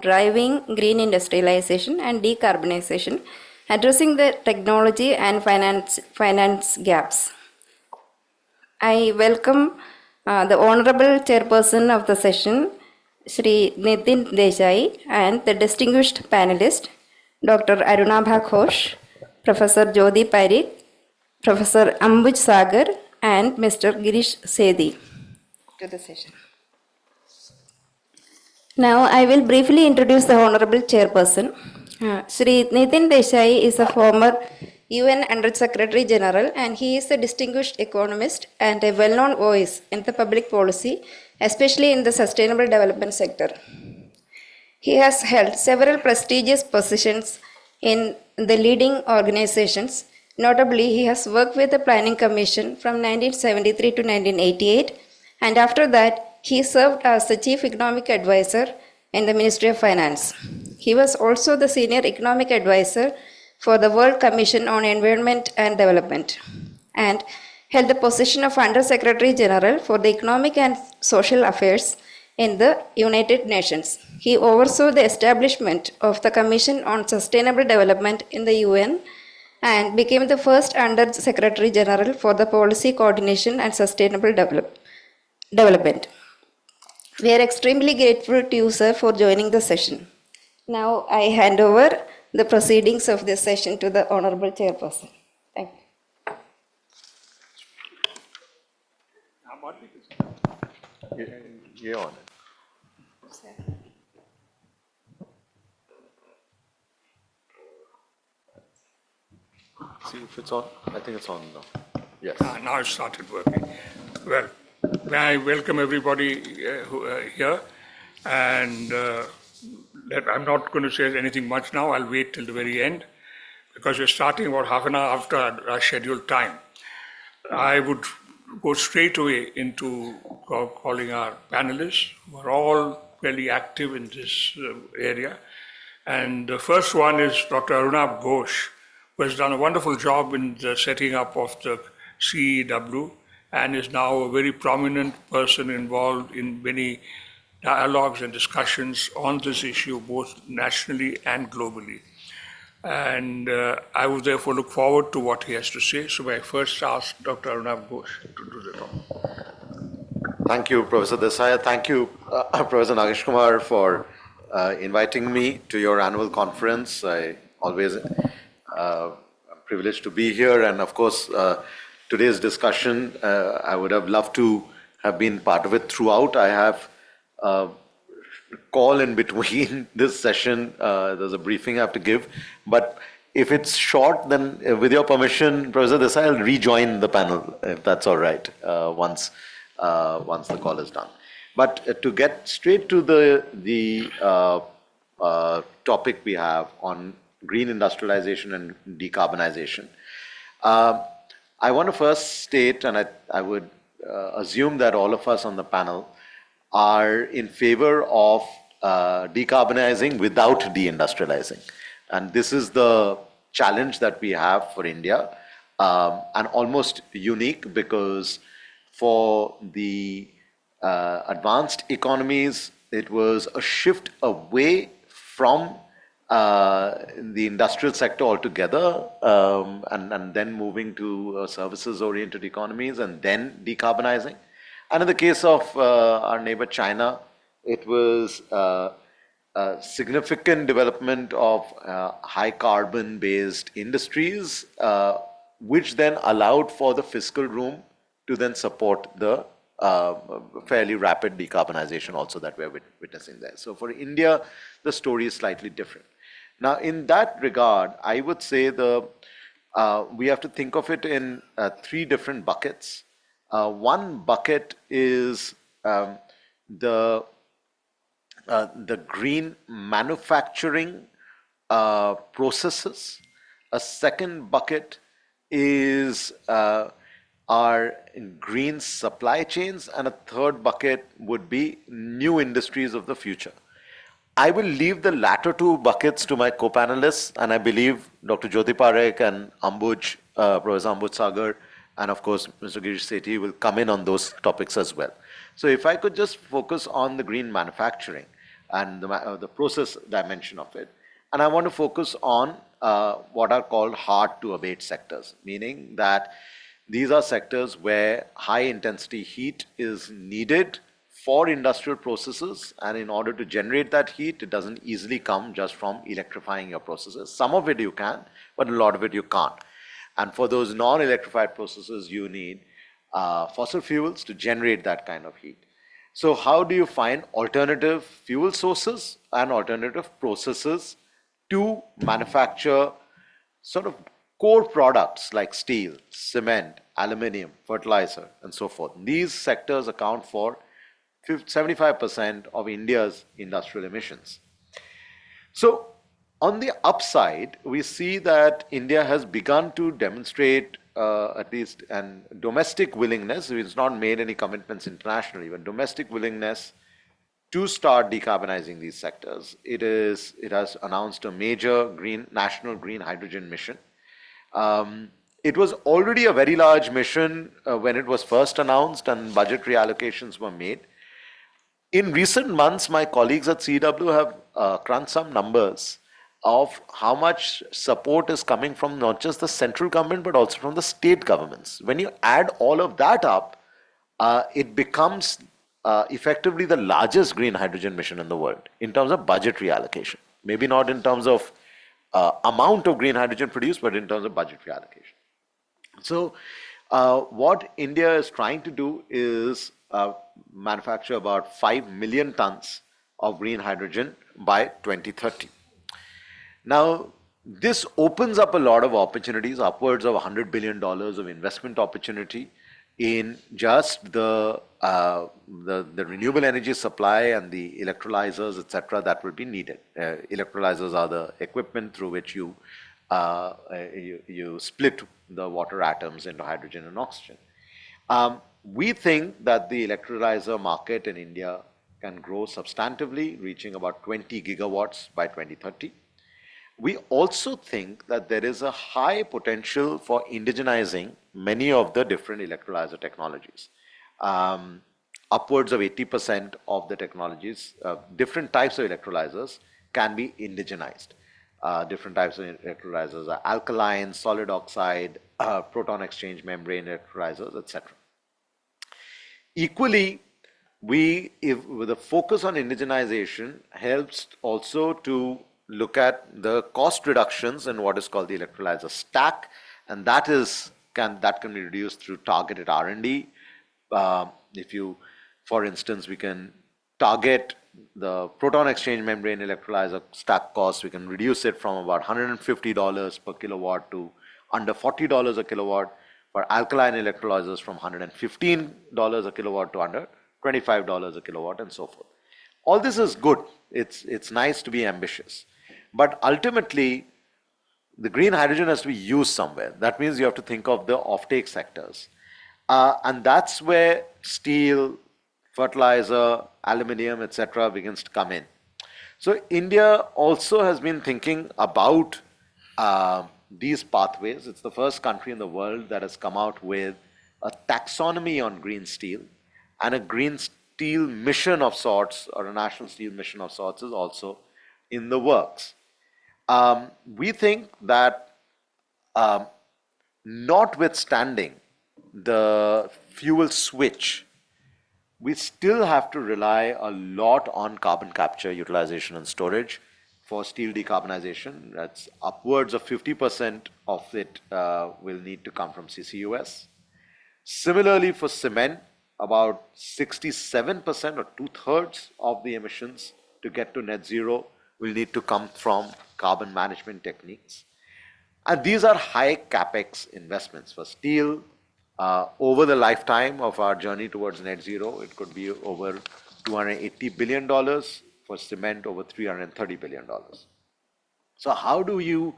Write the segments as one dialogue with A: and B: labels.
A: driving green industrialization and decarbonization, addressing the technology and finance gaps. I welcome the Honorable Chairperson of the session, Shri Nitin Desai, and the distinguished panelist, Dr. Arunabha Ghosh, Professor Jyoti Parikh, Professor Ambuj Sagar, and Mr. Girish Sethi to the session. Now I will briefly introduce the Honorable Chairperson. Shri Nitin Desai is a former UN Under Secretary General, and he is a distinguished economist and a well-known voice in the public policy, especially in the sustainable development sector. He has held several prestigious positions in the leading organizations. Notably, he has worked with the Planning Commission from 1973 to 1988, and after that, he served as the Chief Economic Advisor in the Ministry of Finance. He was also the Senior Economic Advisor for the World Commission on Environment and Development, and held the position of Under Secretary General for the Economic and Social Affairs in the United Nations. He oversaw the establishment of the Commission on Sustainable Development in the UN and became the first Under Secretary General for the Policy Coordination and Sustainable Development. We are extremely grateful to you, sir, for joining the session. Now I hand over the proceedings of this session to the Honorable Chairperson. Thank you.
B: You're on it. See if it's on. I think it's on now. Yes.
C: Now it started working. Well, may I welcome everybody here, and I'm not going to say anything much now. I'll wait till the very end because we're starting about half an hour after our scheduled time. I would go straight away into calling our panelists, who are all very active in this area. And the first one is Dr. Arunabha Ghosh, who has done a wonderful job in the setting up of the CEW and is now a very prominent person involved in many dialogues and discussions on this issue, both nationally and globally. And I would therefore look forward to what he has to say. So I first ask Dr. Arunabha Ghosh to do the talk.
B: Thank you, Professor Desai. Thank you, Professor Nagesh Kumar, for inviting me to your annual conference. I always am privileged to be here. And of course, today's discussion, I would have loved to have been part of it throughout. I have a call in between this session. There's a briefing I have to give. But if it's short, then with your permission, Professor Desai, I'll rejoin the panel, if that's all right, once the call is done. But to get straight to the topic we have on green industrialization and decarbonization, I want to first state, and I would assume that all of us on the panel are in favor of decarbonizing without deindustrializing. And this is the challenge that we have for India, and almost unique because for the advanced economies, it was a shift away from the industrial sector altogether, and then moving to services-oriented economies and then decarbonizing. And in the case of our neighbor China, it was a significant development of high carbon-based industries, which then allowed for the fiscal room to then support the fairly rapid decarbonization also that we're witnessing there. So for India, the story is slightly different. Now, in that regard, I would say we have to think of it in three different buckets. One bucket is the green manufacturing processes. A second bucket is our green supply chains, and a third bucket would be new industries of the future. I will leave the latter two buckets to my co-panelists, and I believe Dr. Jyoti Parikh and Professor Ambuj Sagar, and of course Mr. Girish Sethi will come in on those topics as well. So if I could just focus on the green manufacturing, and the process dimension of it. And I want to focus on what are called hard to abate sectors, meaning that these are sectors where high intensity heat is needed for industrial processes, and in order to generate that heat, it doesn't easily come just from electrifying your processes. Some of it you can, but a lot of it you can't. And for those non-electrified processes, you need fossil fuels to generate that kind of heat. So how do you find alternative fuel sources and alternative processes to manufacture sort of core products like steel, cement, aluminum, fertilizer, and so forth? These sectors account for 75% of India's industrial emissions. So on the upside, we see that India has begun to demonstrate at least an domestic willingness. It's not made any commitments internationally, but domestic willingness to start decarbonizing these sectors. It has announced a major national green hydrogen mission. It was already a very large mission when it was first announced and budgetary allocations were made. In recent months, my colleagues at CW have crunched some numbers of how much support is coming from not just the central government, but also from the state governments. When you add all of that up, it becomes effectively the largest green hydrogen mission in the world in terms of budgetary allocation. Maybe not in terms of amount of green hydrogen produced, but in terms of budgetary allocation. So what India is trying to do is manufacture about 5 million tons of green hydrogen by 2030. Now, this opens up a lot of opportunities, upwards of $100 billion of investment opportunity in just the renewable energy supply and the electrolyzers, etc., that will be needed. Electrolyzers are the equipment through which you split the water atoms into hydrogen and oxygen. We think that the electrolyzer market in India can grow substantively, reaching about 20 gigawatts by 2030. We also think that there is a high potential for indigenizing many of the different electrolyzer technologies. Upwards of 80% of the technologies, different types of electrolyzers can be indigenized. Different types of electrolyzers are alkaline, solid oxide, proton exchange membrane electrolyzers, etc. Equally, with a focus on indigenization helps also to look at the cost reductions in what is called the electrolyzer stack, and that can be reduced through targeted R&D. For instance, we can target the proton exchange membrane electrolyzer stack cost. We can reduce it from about $150 per kilowatt to under $40 a kilowatt. For alkaline electrolyzers, from $115 a kilowatt to under $25 a kilowatt, and so forth. All this is good. It's nice to be ambitious. But ultimately, the green hydrogen has to be used somewhere. That means you have to think of the offtake sectors. And that's where steel, fertilizer, aluminum, etc. begins to come in. So India also has been thinking about these pathways. It's the first country in the world that has come out with a taxonomy on green steel, and a green steel mission of sorts, or a national steel mission of sorts, is also in the works. We think that notwithstanding the fuel switch, we still have to rely a lot on carbon capture, utilization, and storage for steel decarbonization. That's upwards of 50% of it will need to come from CCUS. Similarly, for cement, about 67% or two-thirds of the emissions to get to net zero will need to come from carbon management techniques. And these are high capex investments. For steel, over the lifetime of our journey towards net zero, it could be over $280 billion. For cement, over $330 billion. So how do we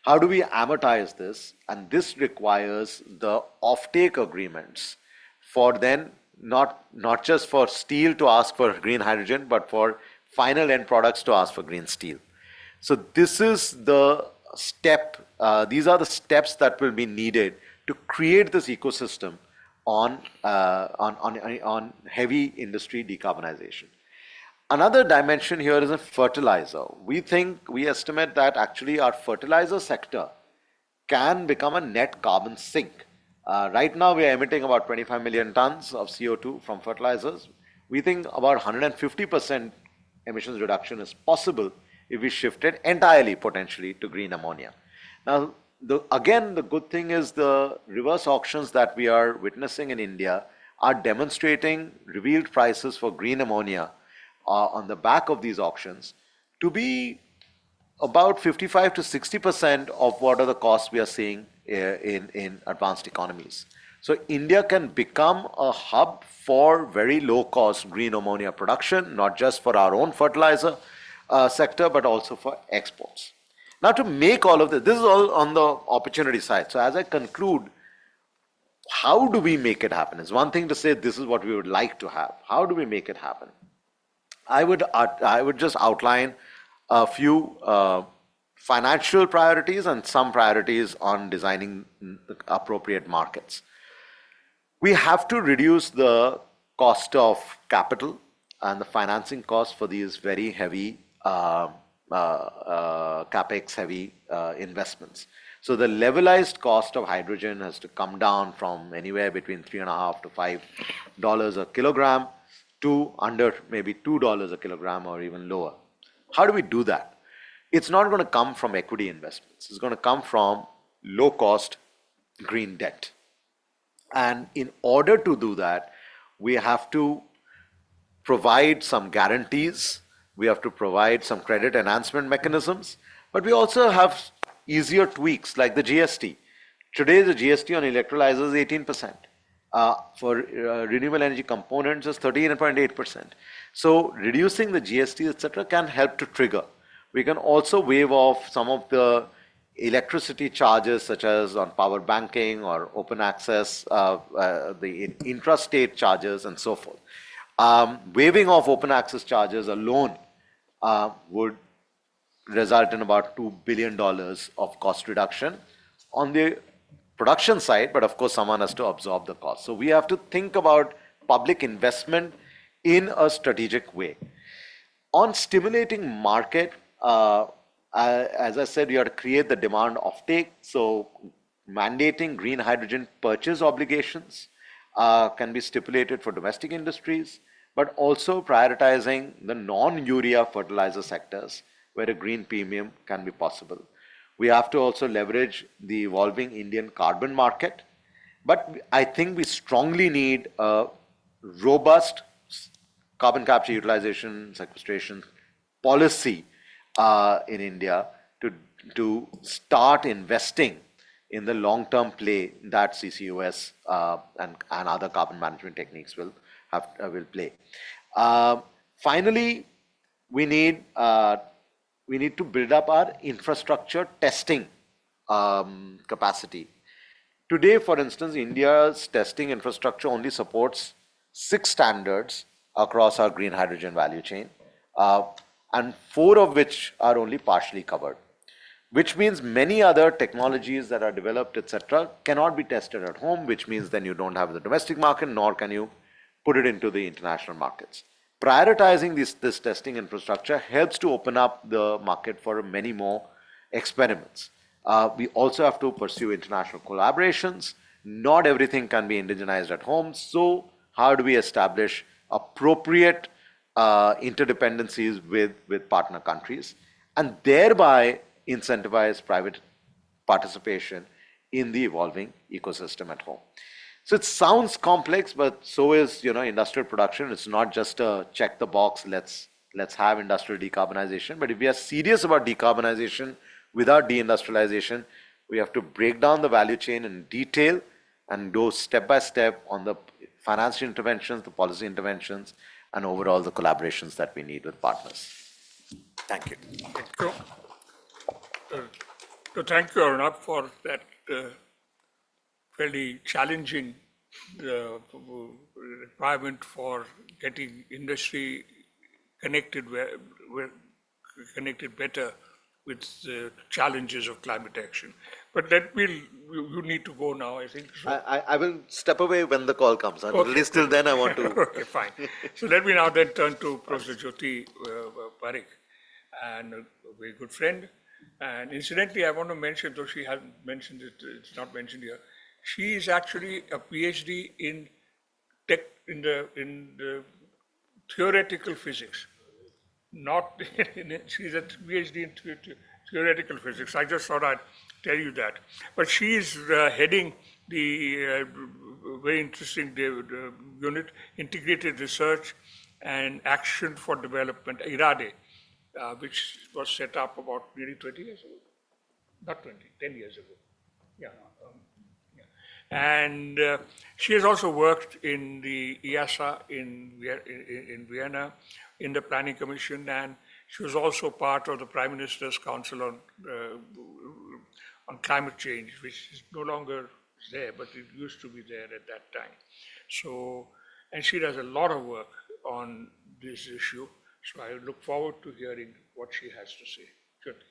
B: amortize this? And this requires the offtake agreements for then not just for steel to ask for green hydrogen, but for final end products to ask for green steel. So this is the step. These are the steps that will be needed to create this ecosystem on heavy industry decarbonization. Another dimension here is in fertilizer. We estimate that actually our fertilizer sector can become a net carbon sink. Right now, we are emitting about 25 million tons of CO2 from fertilizers. We think about 150% emissions reduction is possible if we shifted entirely, potentially, to green ammonia. Now, again, the good thing is the reverse auctions that we are witnessing in India are demonstrating revealed prices for green ammonia on the back of these auctions to be about 55 to 60% of what are the costs we are seeing in advanced economies. So India can become a hub for very low cost green ammonia production, not just for our own fertilizer sector, but also for exports. Now to make all of this is all on the opportunity side. So as I conclude, how do we make it happen? It's one thing to say this is what we would like to have. How do we make it happen? I would just outline a few financial priorities and some priorities on designing the appropriate markets. We have to reduce the cost of capital and the financing costs for these very heavy capex heavy investments. So the levelized cost of hydrogen has to come down from anywhere between $3.5 to $5 a kilogram to under maybe $2 a kilogram or even lower. How do we do that? It's not going to come from equity investments. It's going to come from low cost green debt. And in order to do that, we have to provide some guarantees. We have to provide some credit enhancement mechanisms, but we also have easier tweaks like the GST. Today, the GST on electrolyzers is 18%. For renewable energy components is 13.8%. So reducing the GST, etc., can help to trigger. We can also waive off some of the electricity charges, such as on power banking or open access, the intrastate charges, and so forth. Waiving off open access charges alone would result in about $2 billion of cost reduction on the production side, but of course someone has to absorb the cost. So we have to think about public investment in a strategic way. On stimulating market, as I said, you have to create the demand offtake. So mandating green hydrogen purchase obligations can be stipulated for domestic industries, but also prioritizing the non-urea fertilizer sectors where a green premium can be possible. We have to also leverage the evolving Indian carbon market, but I think we strongly need a robust carbon capture, utilization, sequestration policy in India to start investing in the long-term play that CCUS and other carbon management techniques will play. Finally, we need to build up our infrastructure testing capacity. Today, for instance, India's testing infrastructure only supports 6 standards across our green hydrogen value chain, and 4 of which are only partially covered, which means many other technologies that are developed, etc., cannot be tested at home, which means then you don't have the domestic market, nor can you put it into the international markets. Prioritizing this testing infrastructure helps to open up the market for many more experiments. We also have to pursue international collaborations. Not everything can be indigenized at home. So how do we establish appropriate interdependencies with partner countries and thereby incentivize private participation in the evolving ecosystem at home? So it sounds complex, but so is industrial production. It's not just a check the box, let's have industrial decarbonization. But if we are serious about decarbonization without deindustrialization, we have to break down the value chain in detail and go step by step on the financial interventions, the policy interventions, and overall the collaborations that we need with partners. Thank you.
C: Thank you. So thank you, Arnab, for that fairly challenging requirement for getting industry connected better with the challenges of climate action. But you need to go now, I think. So.
B: I will step away when the call comes. At least till then I want to.
C: Okay, fine. So let me now then turn to Professor Jyoti Parekh, and a very good friend. And incidentally, I want to mention, though she hasn't mentioned it, it's not mentioned here, she is actually a PhD in in the theoretical physics, not she's a PhD in theoretical physics. I just thought I'd tell you that. But she is heading the very interesting unit, Integrated Research and Action for Development, IRADE, which was set up about nearly 20 years ago. Not 20, 10 years ago. Yeah. And she has also worked in the IASA in Vienna, in the Planning Commission, and she was also part of the Prime Minister's Council on Climate Change, which is no longer there, but it used to be there at that time. So, and she does a lot of work on this issue. So I look forward to hearing what she has to say. Good.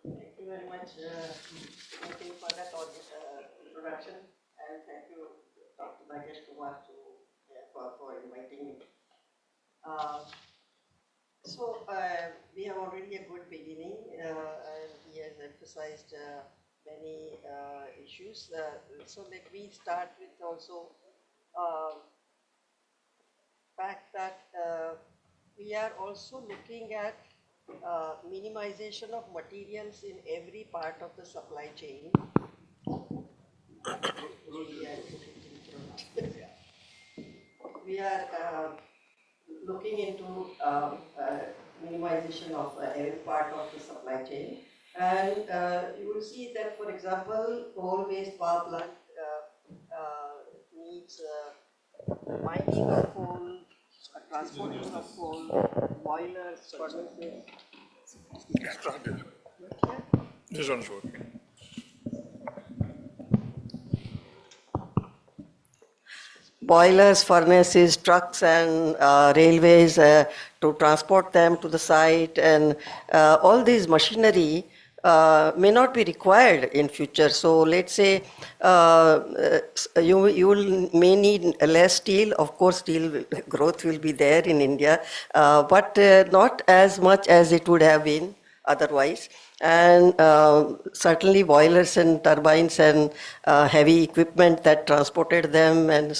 D: Thank you very much, Nitin, for that introduction, and thank you, Dr. Nagesh Kumar, for inviting me. We have already a good beginning, and he has emphasized many issues. So let me start with also fact that we are also looking at minimization of materials in every part of the supply chain. We are looking into minimization of every part of the supply chain, and you will see that, for example, coal-based power plant needs mining of coal, transportation of coal, boilers, furnaces.
C: This one's working.
D: Boilers, furnaces, trucks, and railways to transport them to the site, and all these machinery may not be required in future. So let's say you may need less steel. Of course, steel growth will be there in India, but not as much as it would have been otherwise. And certainly boilers and turbines and heavy equipment that transported them, and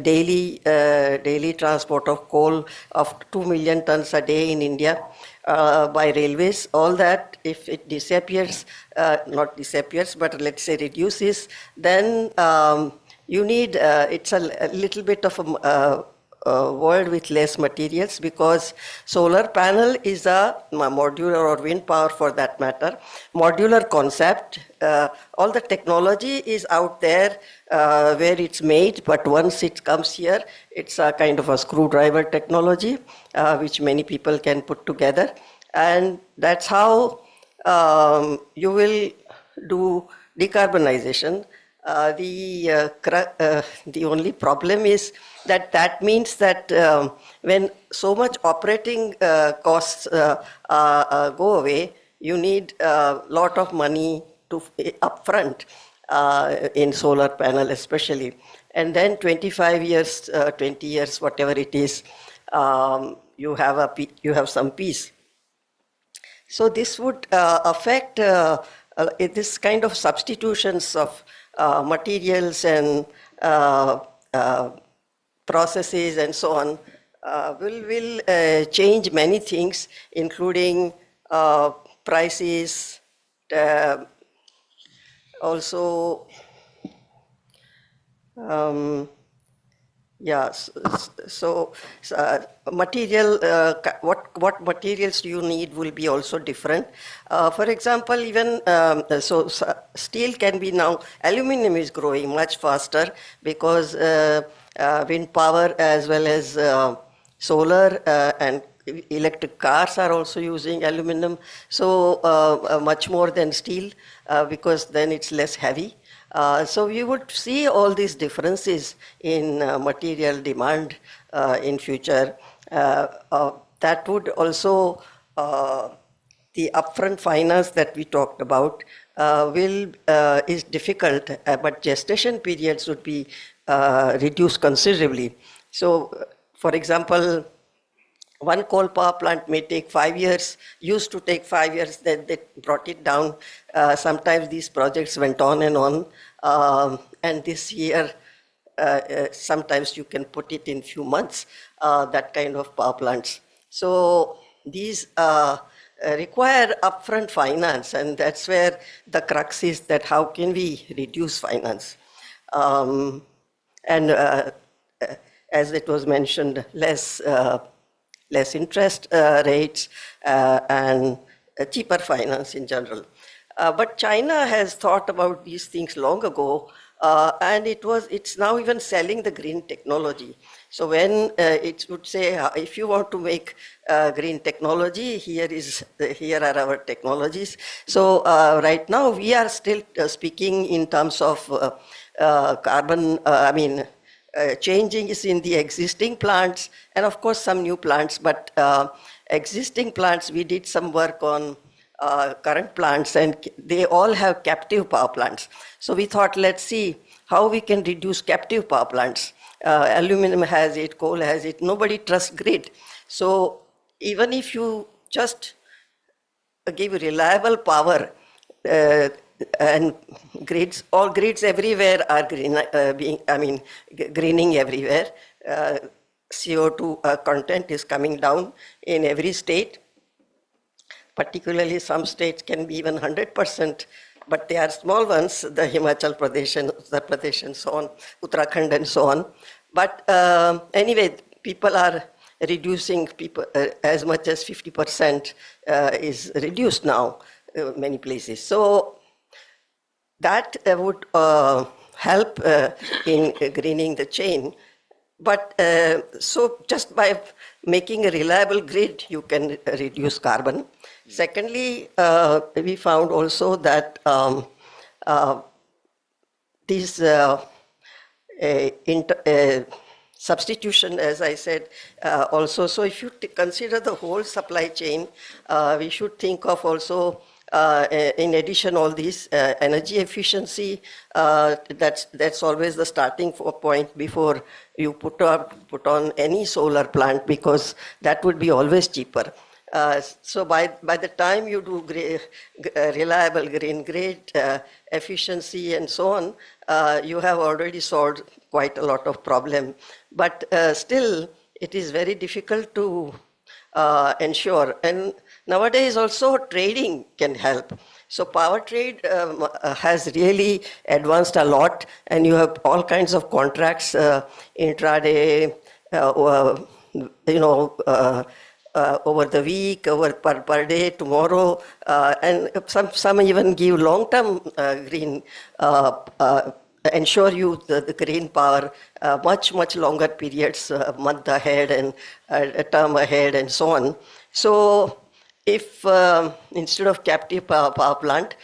D: daily transport of coal of 2 million tons a day in India by railways, all that, if it disappears, not disappears, but let's say reduces, then you need, it's a little bit of a world with less materials, because solar panel is a modular, or wind power for that matter, modular concept. All the technology is out there where it's made, but once it comes here, it's a kind of a screwdriver technology which many people can put together, and that's how you will do decarbonization. The only problem is that means that when so much operating costs go away, you need a lot of money to upfront in solar panel especially, and then 25 years, 20 years, whatever it is, you have some peace. So this would affect this kind of substitutions of materials and processes and so on will change many things, including prices, also material, what materials do you need will be also different. For example, even steel can be now, aluminum is growing much faster because wind power as well as solar and electric cars are also using aluminum, so much more than steel because then it's less heavy. So we would see all these differences in material demand in future. That would also, the upfront finance that we talked about is difficult, but gestation periods would be reduced considerably. So, for example, one coal power plant may take 5 years, used to take 5 years, then they brought it down. Sometimes these projects went on and on. And this year, sometimes you can put it in few months, that kind of power plants. So these require upfront finance, and that's where the crux is, that how can we reduce finance? And as it was mentioned, less interest rates and cheaper finance in general. But China has thought about these things long ago, and it's now even selling the green technology. So when it would say, if you want to make green technology, here are our technologies. So right now we are still speaking in terms of carbon, changing is in the existing plants, and of course some new plants, but existing plants, we did some work on current plants, and they all have captive power plants. So we thought, let's see how we can reduce captive power plants. Aluminum has it, coal has it, nobody trusts grid. So even if you just give reliable power, and all grids everywhere are greening everywhere. CO2 content is coming down in every state. Particularly some states can be even 100%, but they are small ones, the Himachal Pradesh and Uttar Pradesh and so on, Uttarakhand and so on. But anyway, people are reducing, as much as 50% is reduced now many places. So that would help in greening the chain. But so just by making a reliable grid, you can reduce carbon. Secondly, we found also that these substitution, as I said, also, so if you consider the whole supply chain, we should think of also, in addition, all these energy efficiency, that's always the starting point before you put on any solar plant, because that would be always cheaper. So by the time you do reliable green grid, efficiency and so on, you have already solved quite a lot of problem. But still, it is very difficult to ensure. And nowadays also trading can help. So power trade has really advanced a lot, and you have all kinds of contracts, intraday, over the week, per day, tomorrow, and some even give long-term green, ensure you the green power much longer periods, a month ahead and a term ahead and so on. So if instead of captive power plant,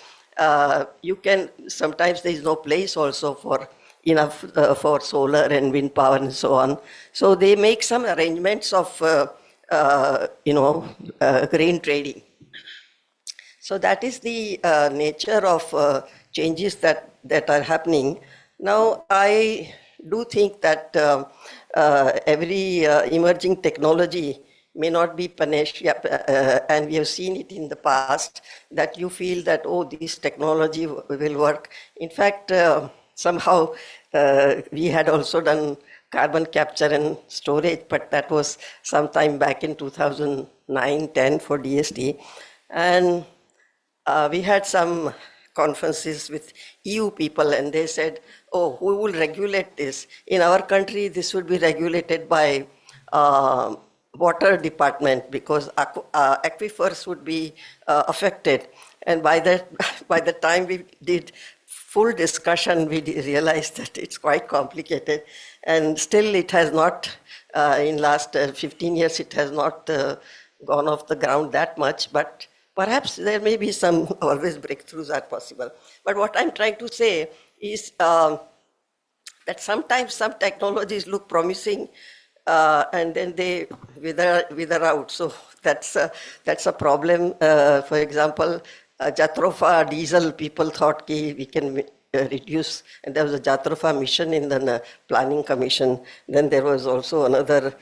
D: you can, sometimes there is no place also for enough for solar and wind power and so on. So they make some arrangements of green trading. So that is the nature of changes that are happening. Now, I do think that every emerging technology may not be panacea, and we have seen it in the past, that you feel that, oh, this technology will work. In fact, somehow we had also done carbon capture and storage, but that was sometime back in 2009-10 for DST. And we had some conferences with EU people, and they said, oh, who will regulate this? In our country, this would be regulated by water department, because aquifers would be affected. And by the time we did full discussion, we realized that it's quite complicated. And still it has not, in last 15 years, it has not gone off the ground that much, but perhaps there may be some, always breakthroughs are possible. But what I'm trying to say is that sometimes some technologies look promising, and then they wither out. So that's a problem. For example, Jatropha diesel, people thought we can reduce, and there was a Jatropha mission in the planning commission. Then there was also another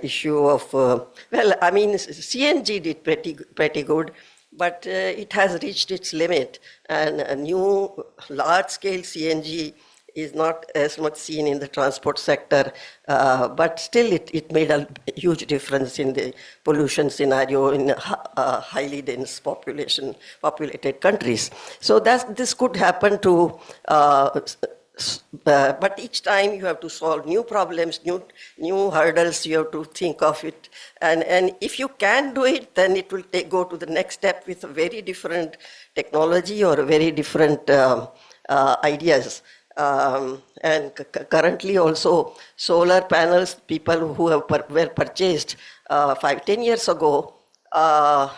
D: issue of, well, I mean, CNG did pretty good, but it has reached its limit, and a new large-scale CNG is not as much seen in the transport sector, but still it made a huge difference in the pollution scenario in highly dense populated countries. So this could happen to, but each time you have to solve new problems, new hurdles, you have to think of it. And if you can do it, then it will go to the next step with a very different technology or a very different ideas. And currently also solar panels, people who were purchased 5-10 years ago are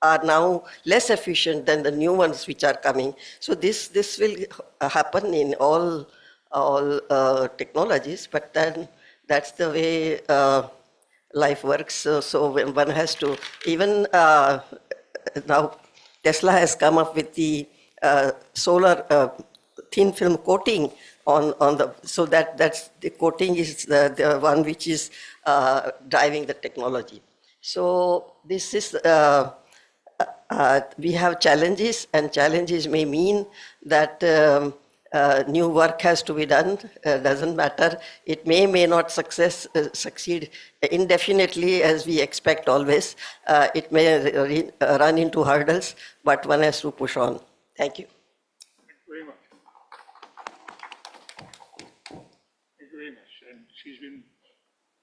D: now less efficient than the new ones which are coming. So this will happen in all technologies, but then that's the way life works. So when one has to, even now Tesla has come up with the solar thin film coating on the, so that's the coating is the one which is driving the technology. So this is, we have challenges, and challenges may mean that new work has to be done. Doesn't matter. It may not succeed indefinitely as we expect always. It may run into hurdles, but one has to push on. Thank you.
C: Very much. Thank you very much. And she's been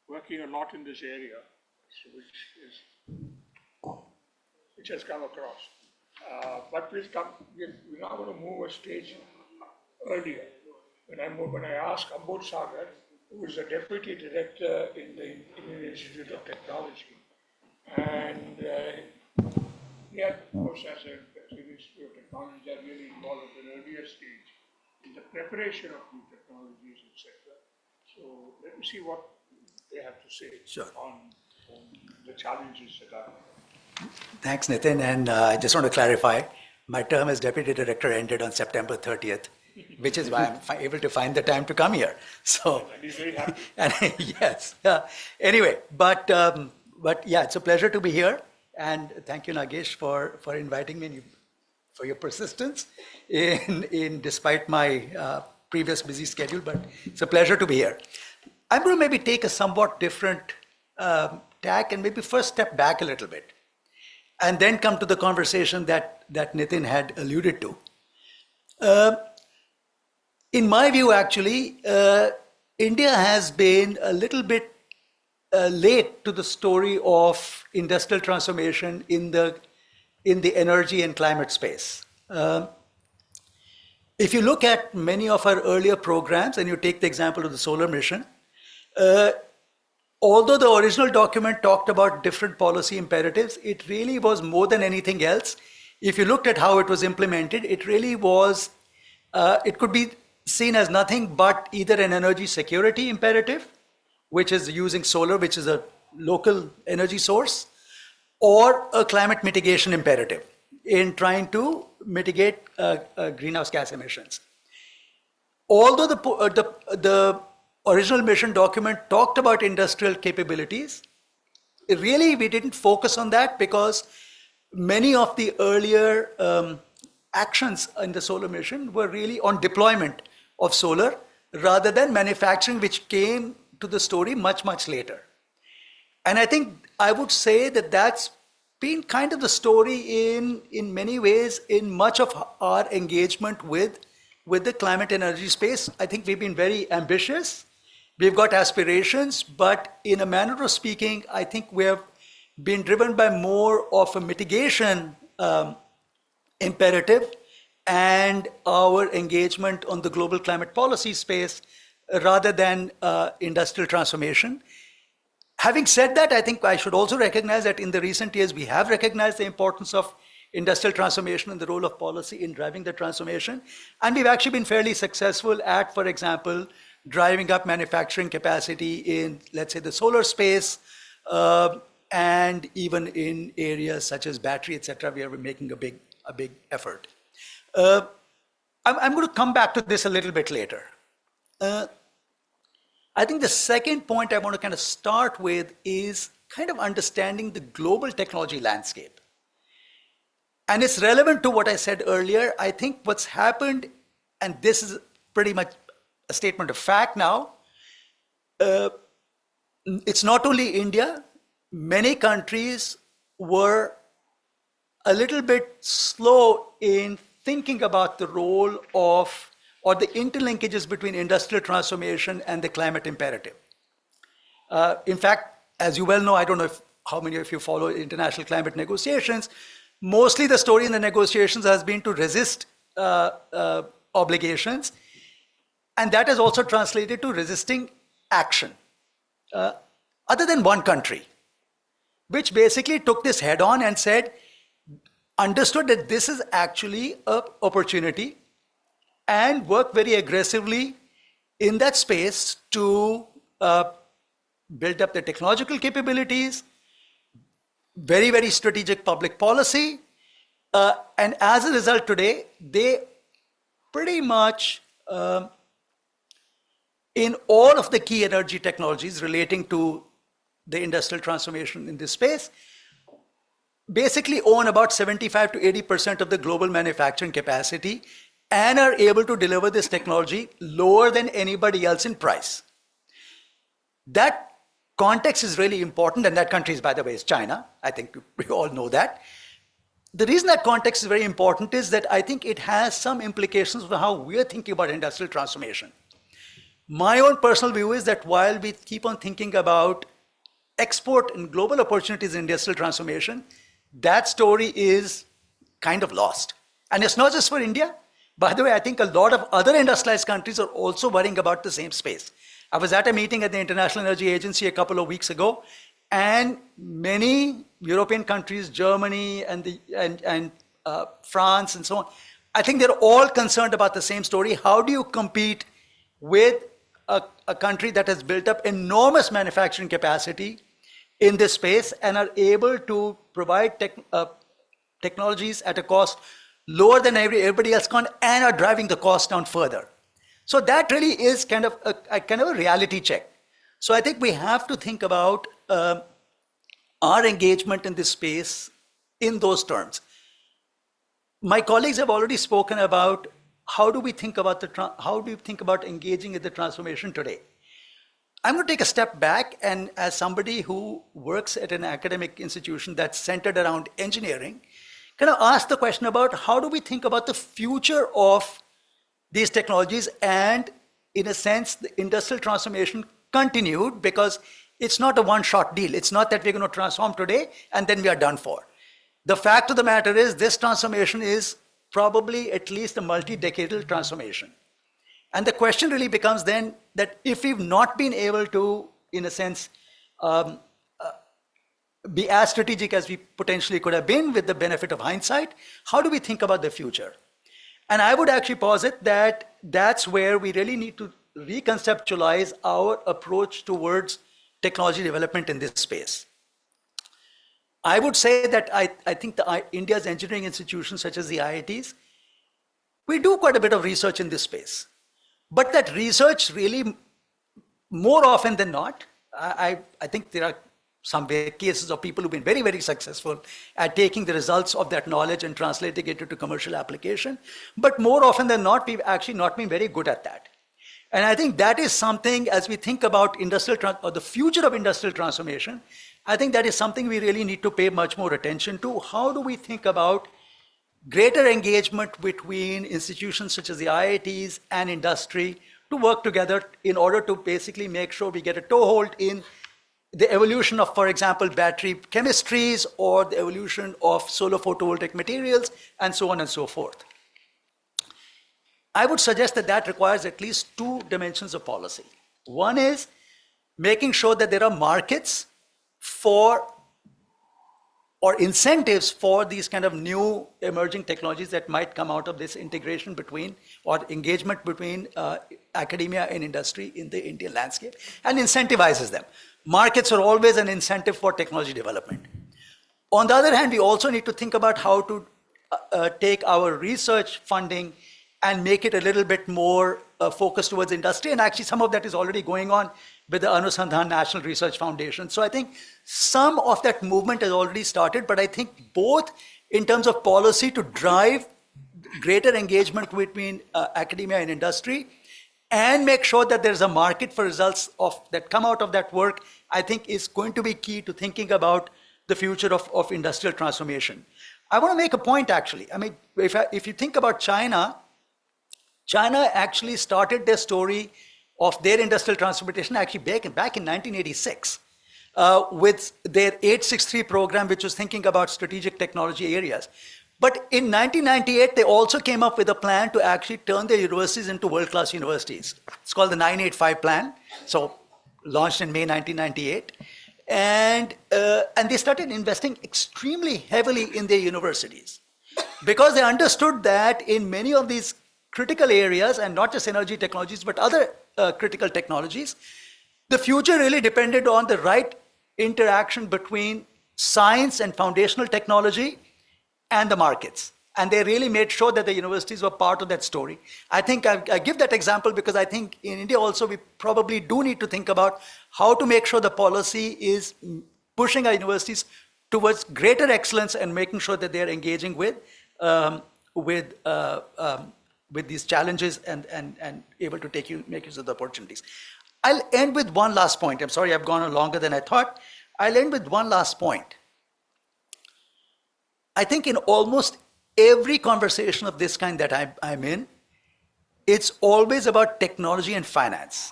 C: working a lot in this area, which has come across. But we're now going to move a stage earlier. When I asked Ambod Sagar, who is the deputy director in the Indian Institute of Technology, and he had, of course, as an Institute of Technology, they are really involved at an earlier stage in the preparation of new technologies, etc. So let me see what they have to say on the challenges that are.
E: Thanks, Nitin. And I just want to clarify, my term as deputy director ended on September 30th, which is why I'm able to find the time to come here. So,
C: And he's very happy.
E: yes. Anyway, but yeah, it's a pleasure to be here. And thank you, Nagesh, for inviting me, for your persistence in despite my previous busy schedule. But it's a pleasure to be here. I'm going to maybe take a somewhat different tack and maybe first step back a little bit, and then come to the conversation that Nitin had alluded to. In my view, actually, India has been a little bit late to the story of industrial transformation in the energy and climate space. If you look at many of our earlier programs, and you take the example of the solar mission, although the original document talked about different policy imperatives, it really was more than anything else. If you looked at how it was implemented, it really was, it could be seen as nothing but either an energy security imperative, which is using solar, which is a local energy source, or a climate mitigation imperative in trying to mitigate greenhouse gas emissions. Although the original mission document talked about industrial capabilities, really we didn't focus on that because many of the earlier actions in the solar mission were really on deployment of solar rather than manufacturing, which came to the story much, much later. And I think I would say that that's been kind of the story in many ways in much of our engagement with the climate energy space. I think we've been very ambitious. We've got aspirations, but in a manner of speaking, I think we have been driven by more of a mitigation imperative and our engagement on the global climate policy space rather than industrial transformation. Having said that, I think I should also recognize that in the recent years, we have recognized the importance of industrial transformation and the role of policy in driving the transformation. And we've actually been fairly successful at, for example, driving up manufacturing capacity in, let's say, the solar space, and even in areas such as battery, etc. We are making a big effort. I'm going to come back to this a little bit later. I think the second point I want to kind of start with is kind of understanding the global technology landscape. And it's relevant to what I said earlier. I think what's happened, and this is pretty much a statement of fact now, it's not only India, many countries were a little bit slow in thinking about the role of, or the interlinkages between industrial transformation and the climate imperative. In fact, as you well know, I don't know how many of you follow international climate negotiations, mostly the story in the negotiations has been to resist obligations, and that has also translated to resisting action. Other than one country, which basically took this head on and said, understood that this is actually an opportunity, and worked very aggressively in that space to build up the technological capabilities, very, very strategic public policy, and as a result today, they pretty much, in all of the key energy technologies relating to the industrial transformation in this space, basically own about 75 to 80% of the global manufacturing capacity and are able to deliver this technology lower than anybody else in price. That context is really important, and that country, by the way, is China. I think we all know that. The reason that context is very important is that I think it has some implications for how we're thinking about industrial transformation. My own personal view is that while we keep on thinking about export and global opportunities in industrial transformation, that story is kind of lost. And it's not just for India. By the way, I think a lot of other industrialized countries are also worrying about the same space. I was at a meeting at the International Energy Agency a couple of weeks ago, and many European countries, Germany and France and so on, I think they're all concerned about the same story. How do you compete with a country that has built up enormous manufacturing capacity in this space and are able to provide technologies at a cost lower than everybody else can, and are driving the cost down further? So that really is kind of a reality check. So I think we have to think about our engagement in this space in those terms. My colleagues have already spoken about how do we think about engaging in the transformation today. I'm going to take a step back, and as somebody who works at an academic institution that's centered around engineering, kind of ask the question about how do we think about the future of these technologies, and in a sense, the industrial transformation continued, because it's not a one-shot deal. It's not that we're going to transform today and then we are done for. The fact of the matter is this transformation is probably at least a multi-decadal transformation. And the question really becomes then that if we've not been able to, in a sense, be as strategic as we potentially could have been with the benefit of hindsight, how do we think about the future? And I would actually posit that that's where we really need to reconceptualize our approach towards technology development in this space. I would say that I think India's engineering institutions such as the IITs, we do quite a bit of research in this space. But that research really, more often than not, I think there are some cases of people who've been very, very successful at taking the results of that knowledge and translating it into commercial application. But more often than not, we've actually not been very good at that. And I think that is something, as we think about or the future of industrial transformation, I think that is something we really need to pay much more attention to. How do we think about greater engagement between institutions such as the IITs and industry to work together in order to basically make sure we get a toehold in the evolution of, for example, battery chemistries, or the evolution of solar photovoltaic materials, and so on and so forth. I would suggest that that requires at least two dimensions of policy. One is making sure that there are markets for or incentives for these kind of new emerging technologies that might come out of this integration between or engagement between academia and industry in the Indian landscape, and incentivizes them. Markets are always an incentive for technology development. On the other hand, we also need to think about how to take our research funding and make it a little bit more focused towards industry. And actually, some of that is already going on with the Anusandhan National Research Foundation. So I think some of that movement has already started, but I think both in terms of policy to drive greater engagement between academia and industry and make sure that there's a market for results that come out of that work, I think is going to be key to thinking about the future of industrial transformation. I want to make a point actually. I mean, if you think about China, China actually started their story of their industrial transformation actually back in 1986 with their 863 program, which was thinking about strategic technology areas. But in 1998, they also came up with a plan to actually turn their universities into world-class universities. It's called the 985 plan. So launched in May 1998. And they started investing extremely heavily in their universities because they understood that in many of these critical areas, and not just energy technologies, but other critical technologies, the future really depended on the right interaction between science and foundational technology and the markets. And they really made sure that the universities were part of that story. I think I give that example because I think in India also we probably do need to think about how to make sure the policy is pushing our universities towards greater excellence and making sure that they're engaging with these challenges and able to make use of the opportunities. I'll end with one last point. I'm sorry I've gone on longer than I thought. I'll end with one last point. I think in almost every conversation of this kind that I'm in, it's always about technology and finance.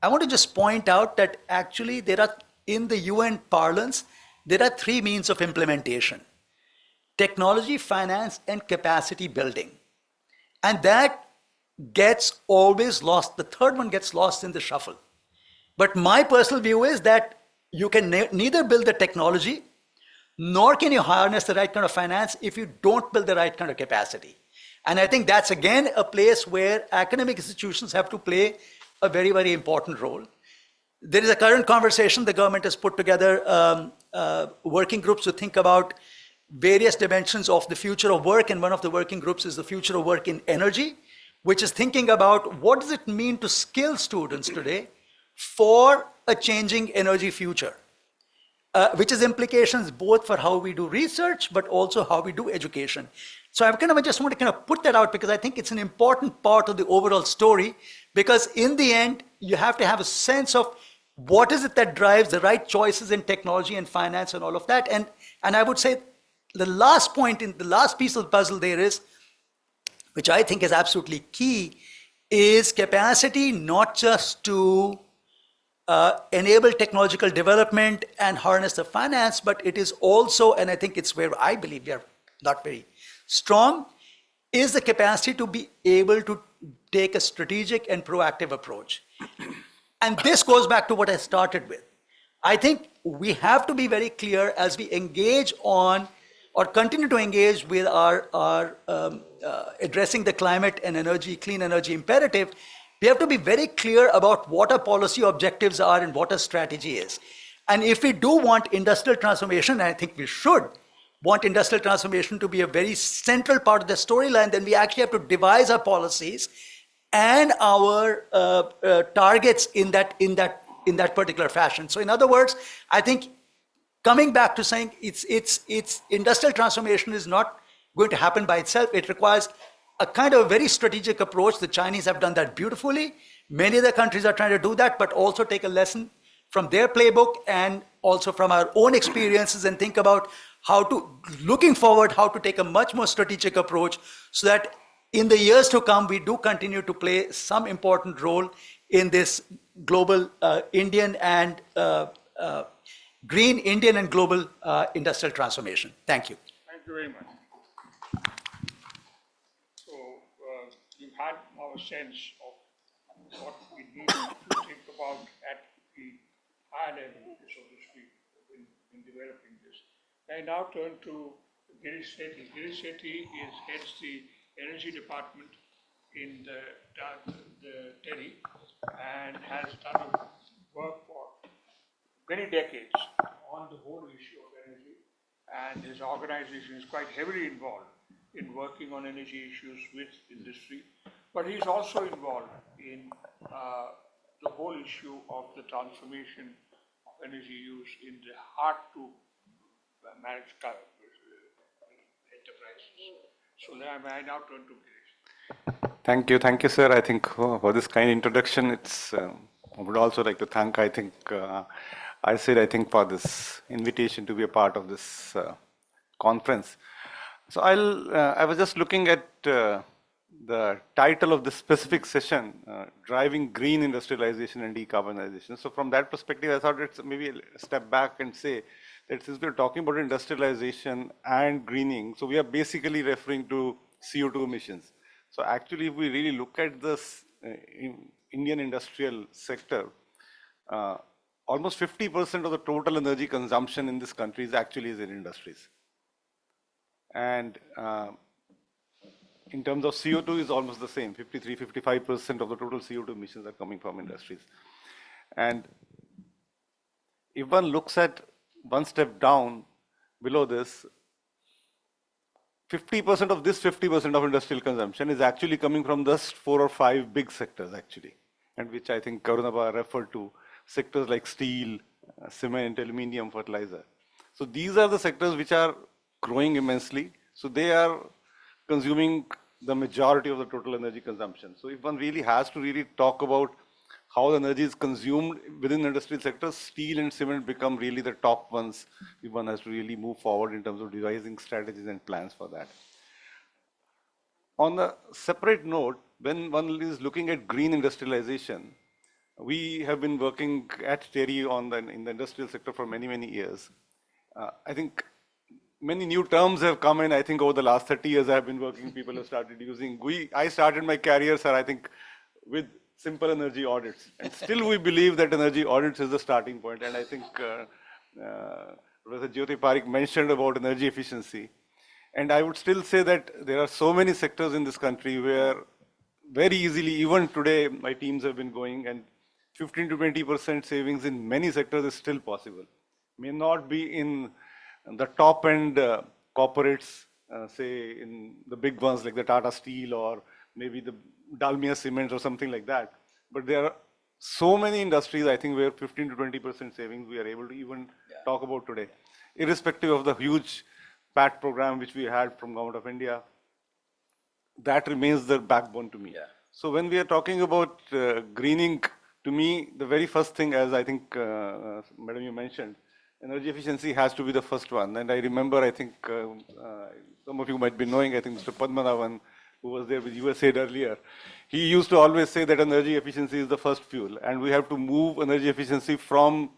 E: I want to just point out that actually there are, in the UN parlance, there are three means of implementation: technology, finance, and capacity building. And that gets always lost. The third one gets lost in the shuffle. But my personal view is that you can neither build the technology nor can you harness the right kind of finance if you don't build the right kind of capacity. And I think that's again a place where academic institutions have to play a very, very important role. There is a current conversation. The government has put together working groups to think about various dimensions of the future of work, and one of the working groups is the future of work in energy, which is thinking about what does it mean to skill students today for a changing energy future. Which has implications both for how we do research, but also how we do education. So I just want to put that out because I think it's an important part of the overall story, because in the end, you have to have a sense of what is it that drives the right choices in technology and finance and all of that. And I would say the last point, in the last piece of the puzzle there is, which I think is absolutely key, is capacity not just to enable technological development and harness the finance, but it is also, and I think it's where I believe we are not very strong, is the capacity to be able to take a strategic and proactive approach. And this goes back to what I started with. I think we have to be very clear as we engage on or continue to engage with our addressing the climate and energy, clean energy imperative. We have to be very clear about what our policy objectives are and what our strategy is. And if we do want industrial transformation, and I think we should want industrial transformation to be a very central part of the storyline, then we actually have to devise our policies and our targets in that particular fashion. So in other words, I think coming back to saying it's industrial transformation is not going to happen by itself. It requires a kind of a very strategic approach. The Chinese have done that beautifully. Many other countries are trying to do that, but also take a lesson from their playbook and also from our own experiences and think about looking forward, how to take a much more strategic approach so that in the years to come, we do continue to play some important role in this global Indian and green Indian and global industrial transformation. Thank you.
C: Thank you very much. You've had now a sense of what we need to think about at the higher level, so to speak, in developing this. I now turn to Girish Sethi. Girish Sethi heads the energy department in the TERI and has done work for many decades on the whole issue of energy, and his organization is quite heavily involved in working on energy issues with industry, but he's also involved in the whole issue of the transformation of energy use in the hard to manage enterprise. So then I now turn to Girish.
F: Thank you, sir. I think for this kind introduction, I would also like to thank, I think for this invitation to be a part of this conference. So I was just looking at the title of this specific session, Driving Green Industrialization and Decarbonization. So from that perspective, I thought it's maybe a step back and say that since we're talking about industrialization and greening, so we are basically referring to CO2 emissions. So actually, if we really look at this Indian industrial sector, almost 50% of the total energy consumption in this country is actually in industries. And in terms of CO2 is almost the same, 55% of the total CO2 emissions are coming from industries. And if one looks at one step down below this, 50% of this 50% of industrial consumption is actually coming from just 4 or 5 big sectors actually, and which I think Karunabha referred to, sectors like steel, cement, aluminium, fertilizer. So these are the sectors which are growing immensely. So they are consuming the majority of the total energy consumption. So if one really has to really talk about how the energy is consumed within the industrial sector, steel and cement become really the top ones if one has to really move forward in terms of devising strategies and plans for that. On a separate note, when one is looking at green industrialization, we have been working at TERI in the industrial sector for many, many years. I think many new terms have come in. I think over the last 30 years I have been working, people have started using. I started my career, sir, I think with simple energy audits. And still we believe that energy audits is the starting point. And I think Professor Jyoti Parikh mentioned about energy efficiency. And I would still say that there are so many sectors in this country where very easily, even today, my teams have been going, and 15 to 20% savings in many sectors is still possible. May not be in the top end corporates, say in the big ones like the Tata Steel or maybe the Dalmia Cements or something like that. But there are so many industries, I think, where 15 to 20% savings we are able to even talk about today, irrespective of the huge PAT program which we had from Government of India. That remains the backbone to me. Yeah. So when we are talking about greening, to me, the very first thing, as I think, Madam, you mentioned, energy efficiency has to be the first one. And I remember, I think, some of you might be knowing, I think Mr. Padmanabhan, who was there with USAID earlier, he used to always say that energy efficiency is the first fuel. And we have to move energy efficiency from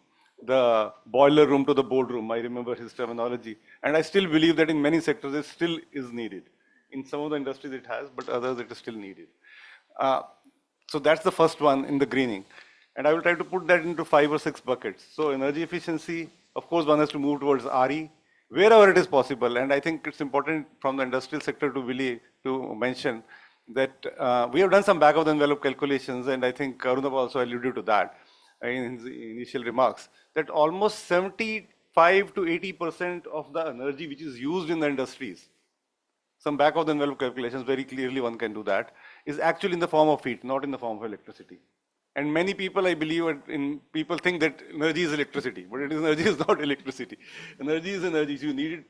F: the boiler room to the boardroom. I remember his terminology. And I still believe that in many sectors it still is needed. In some of the industries it has, but others it is still needed. So that's the first one in the greening. And I will try to put that into 5 or 6 buckets. So energy efficiency, of course, one has to move towards RE, wherever it is possible. And I think it's important from the industrial sector to mention that we have done some back of the envelope calculations, and I think Karunabha also alluded to that in his initial remarks, that almost 75 to 80% of the energy which is used in the industries, some back of the envelope calculations, very clearly one can do that, is actually in the form of heat, not in the form of electricity. And many people, I believe, people think that energy is electricity, but energy is not electricity. Energy is energy. So you need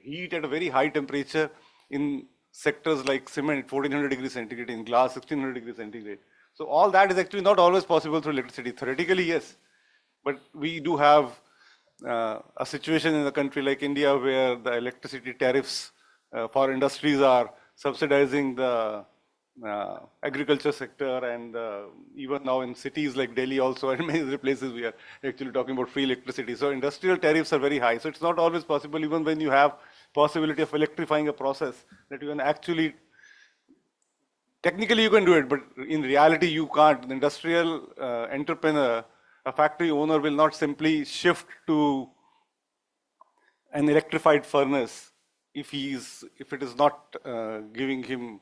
F: heat at a very high temperature in sectors like cement, 1400 degrees centigrade, in glass, 1600 degrees centigrade. So all that is actually not always possible through electricity. Theoretically, yes. But we do have a situation in a country like India where the electricity tariffs for industries are subsidizing the agriculture sector, and even now in cities like Delhi also and many other places we are actually talking about free electricity. So industrial tariffs are very high. So it's not always possible, even when you have possibility of electrifying a process, that you can actually, technically you can do it, but in reality you can't. The industrial entrepreneur, a factory owner will not simply shift to an electrified furnace if it is not giving him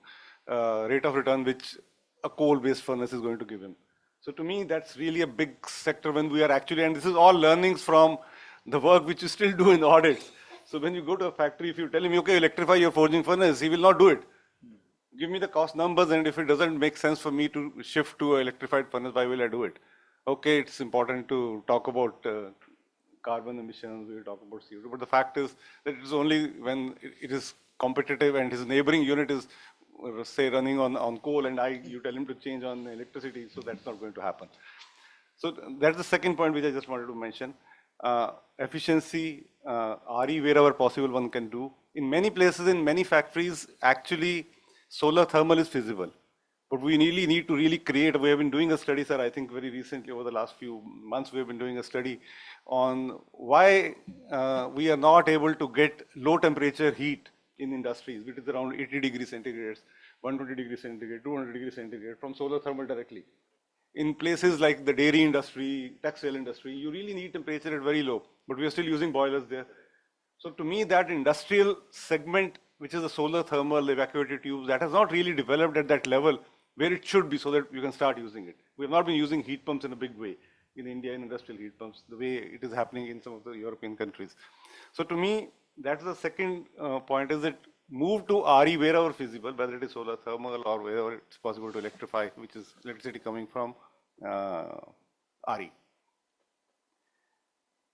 F: rate of return which a coal-based furnace is going to give him. So to me, that's really a big sector when we are actually, and this is all learnings from the work which you still do in audits. So when you go to a factory, if you tell him, okay, electrify your forging furnace, he will not do it. Give me the cost numbers, and if it doesn't make sense for me to shift to an electrified furnace, why will I do it? Okay, it's important to talk about carbon emissions, we will talk about CO2, but the fact is that it is only when it is competitive and his neighboring unit is, say, running on coal, and you tell him to change on electricity, so that's not going to happen. So that's the second point which I just wanted to mention. Efficiency, RE wherever possible one can do. In many places, in many factories, actually solar thermal is feasible. But we really need to really create, we have been doing a study, sir, I think very recently over the last few months, we have been doing a study on why we are not able to get low temperature heat in industries, which is around 80 degrees centigrade, 120 degrees centigrade, 200 degrees centigrade from solar thermal directly. In places like the dairy industry, textile industry, you really need temperature at very low, but we are still using boilers there. So to me, that industrial segment, which is the solar thermal evacuated tubes, that has not really developed at that level where it should be so that you can start using it. We have not been using heat pumps in a big way in India, in industrial heat pumps, the way it is happening in some of the European countries. So to me, that's the second point, is that move to RE wherever feasible, whether it is solar thermal or wherever it's possible to electrify, which is electricity coming from RE.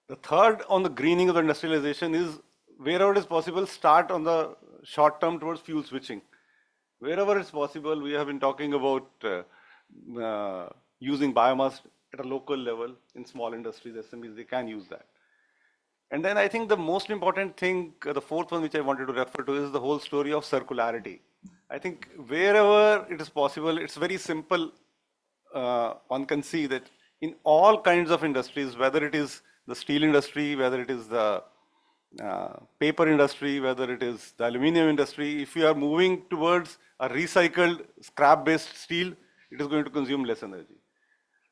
F: The third on the greening of the industrialization is wherever it is possible, start on the short term towards fuel switching. Wherever it's possible, we have been talking about using biomass at a local level in small industries, SMEs, they can use that. And then I think the most important thing, the fourth one which I wanted to refer to, is the whole story of circularity. I think wherever it is possible, it's very simple. One can see that in all kinds of industries, whether it is the steel industry, whether it is the paper industry, whether it is the aluminum industry, if you are moving towards a recycled scrap-based steel, it is going to consume less energy.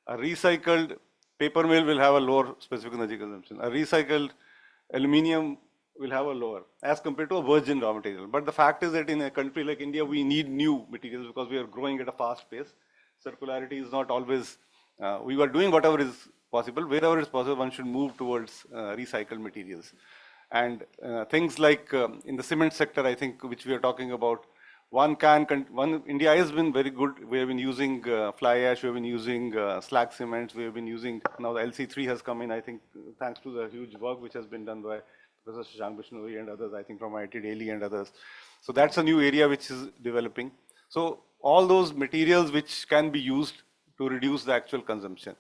F: A recycled paper mill will have a lower specific energy consumption. A recycled aluminum will have a lower as compared to a virgin raw material. But the fact is that in a country like India, we need new materials because we are growing at a fast pace. Circularity is not always, we are doing whatever is possible. Wherever is possible, one should move towards recycled materials. And things like in the cement sector, I think, which we are talking about, India has been very good. We have been using fly ash, we have been using slag cements, we have been using, now the LC3 has come in, I think, thanks to the huge work which has been done by Professor Shashank Bishnoi and others, I think from IIT Delhi and others. So that's a new area which is developing. So all those materials which can be used to reduce the actual consumption.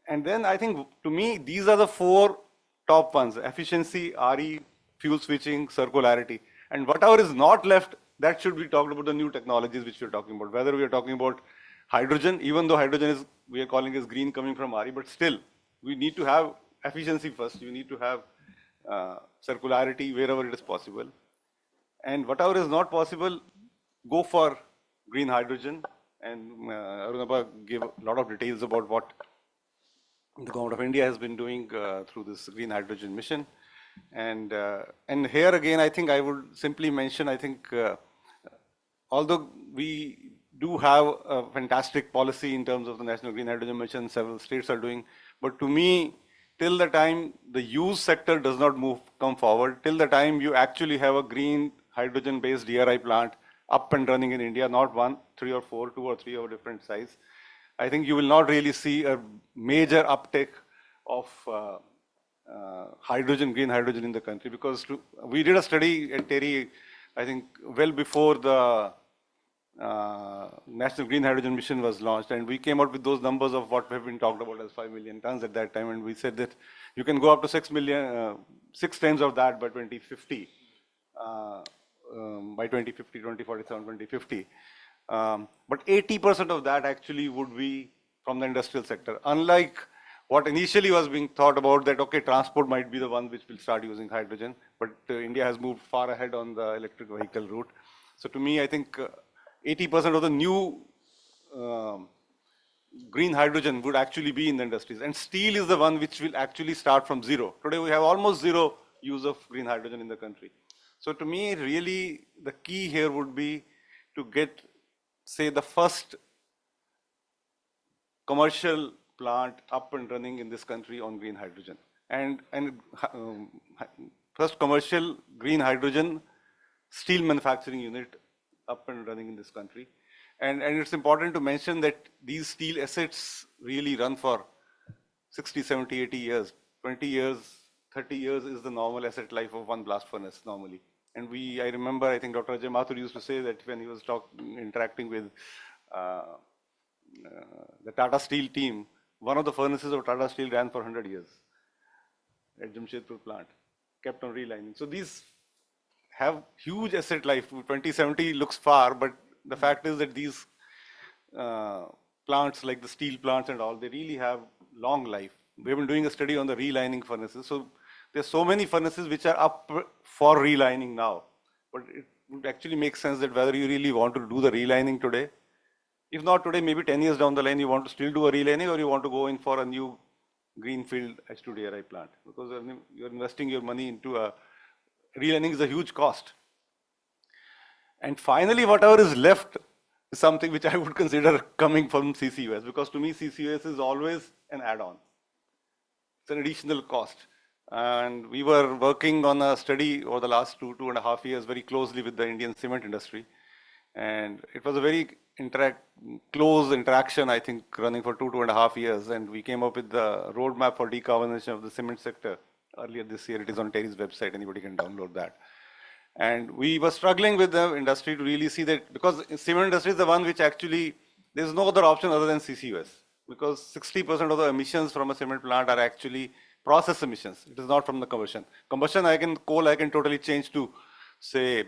F: And then I think, to me, these are the four top ones: efficiency, RE, fuel switching, circularity. And whatever is not left, that should be talked about, the new technologies which we're talking about. Whether we are talking about hydrogen, even though hydrogen is, we are calling it green coming from RE, but still, we need to have efficiency first. You need to have circularity wherever it is possible. And whatever is not possible, go for green hydrogen. And Arunabha gave a lot of details about what the government of India has been doing through this green hydrogen mission. And here again, I think I would simply mention, I think, although we do have a fantastic policy in terms of the National Green Hydrogen Mission, several states are doing, but to me, till the time the use sector does not come forward, till the time you actually have a green hydrogen-based DRI plant up and running in India, not one, 3 or 4, 2 or 3 of different size, I think you will not really see a major uptake of green hydrogen in the country, because we did a study at TERI, I think, well before the National Green Hydrogen Mission was launched, and we came out with those numbers of what have been talked about as 5 million tons at that time, and we said that you can go up to 6 times of that by 2050, by 2050, 2047, 2050. But 80% of that actually would be from the industrial sector. Unlike what initially was being thought about, that, okay, transport might be the one which will start using hydrogen, but India has moved far ahead on the electric vehicle route. So to me, I think 80% of the new green hydrogen would actually be in the industries. And steel is the one which will actually start from zero. Today we have almost zero use of green hydrogen in the country. So to me, really, the key here would be to get, say, the first commercial plant up and running in this country on green hydrogen. And first commercial green hydrogen steel manufacturing unit up and running in this country. And it's important to mention that these steel assets really run for 60, 70, 80 years. 20 years, 30 years is the normal asset life of one blast furnace normally. And I remember, I think Dr. Ajay Mathur used to say that when he was interacting with the Tata Steel team, one of the furnaces of Tata Steel ran for 100 years at Jamshedpur plant, kept on relining. So these have huge asset life. 2070 looks far, but the fact is that these plants, like the steel plants and all, they really have long life. We've been doing a study on the relining furnaces. So there's so many furnaces which are up for relining now. But it would actually make sense that whether you really want to do the relining today, if not today, maybe 10 years down the line, you want to still do a relining, or you want to go in for a new greenfield H2DRI plant, because you're investing your money into a relining is a huge cost. And finally, whatever is left is something which I would consider coming from CCUS, because to me, CCUS is always an add-on. It's an additional cost. And we were working on a study over the last 2.5 years very closely with the Indian cement industry. And it was a very close interaction, I think, running for 2.5 years. And we came up with the roadmap for decarbonization of the cement sector earlier this year. It is on Terry's website. Anybody can download that. And we were struggling with the industry to really see that, because cement industry is the one which actually, there's no other option other than CCUS. Because 60% of the emissions from a cement plant are actually process emissions. It is not from the combustion. Combustion, coal I can totally change to, say,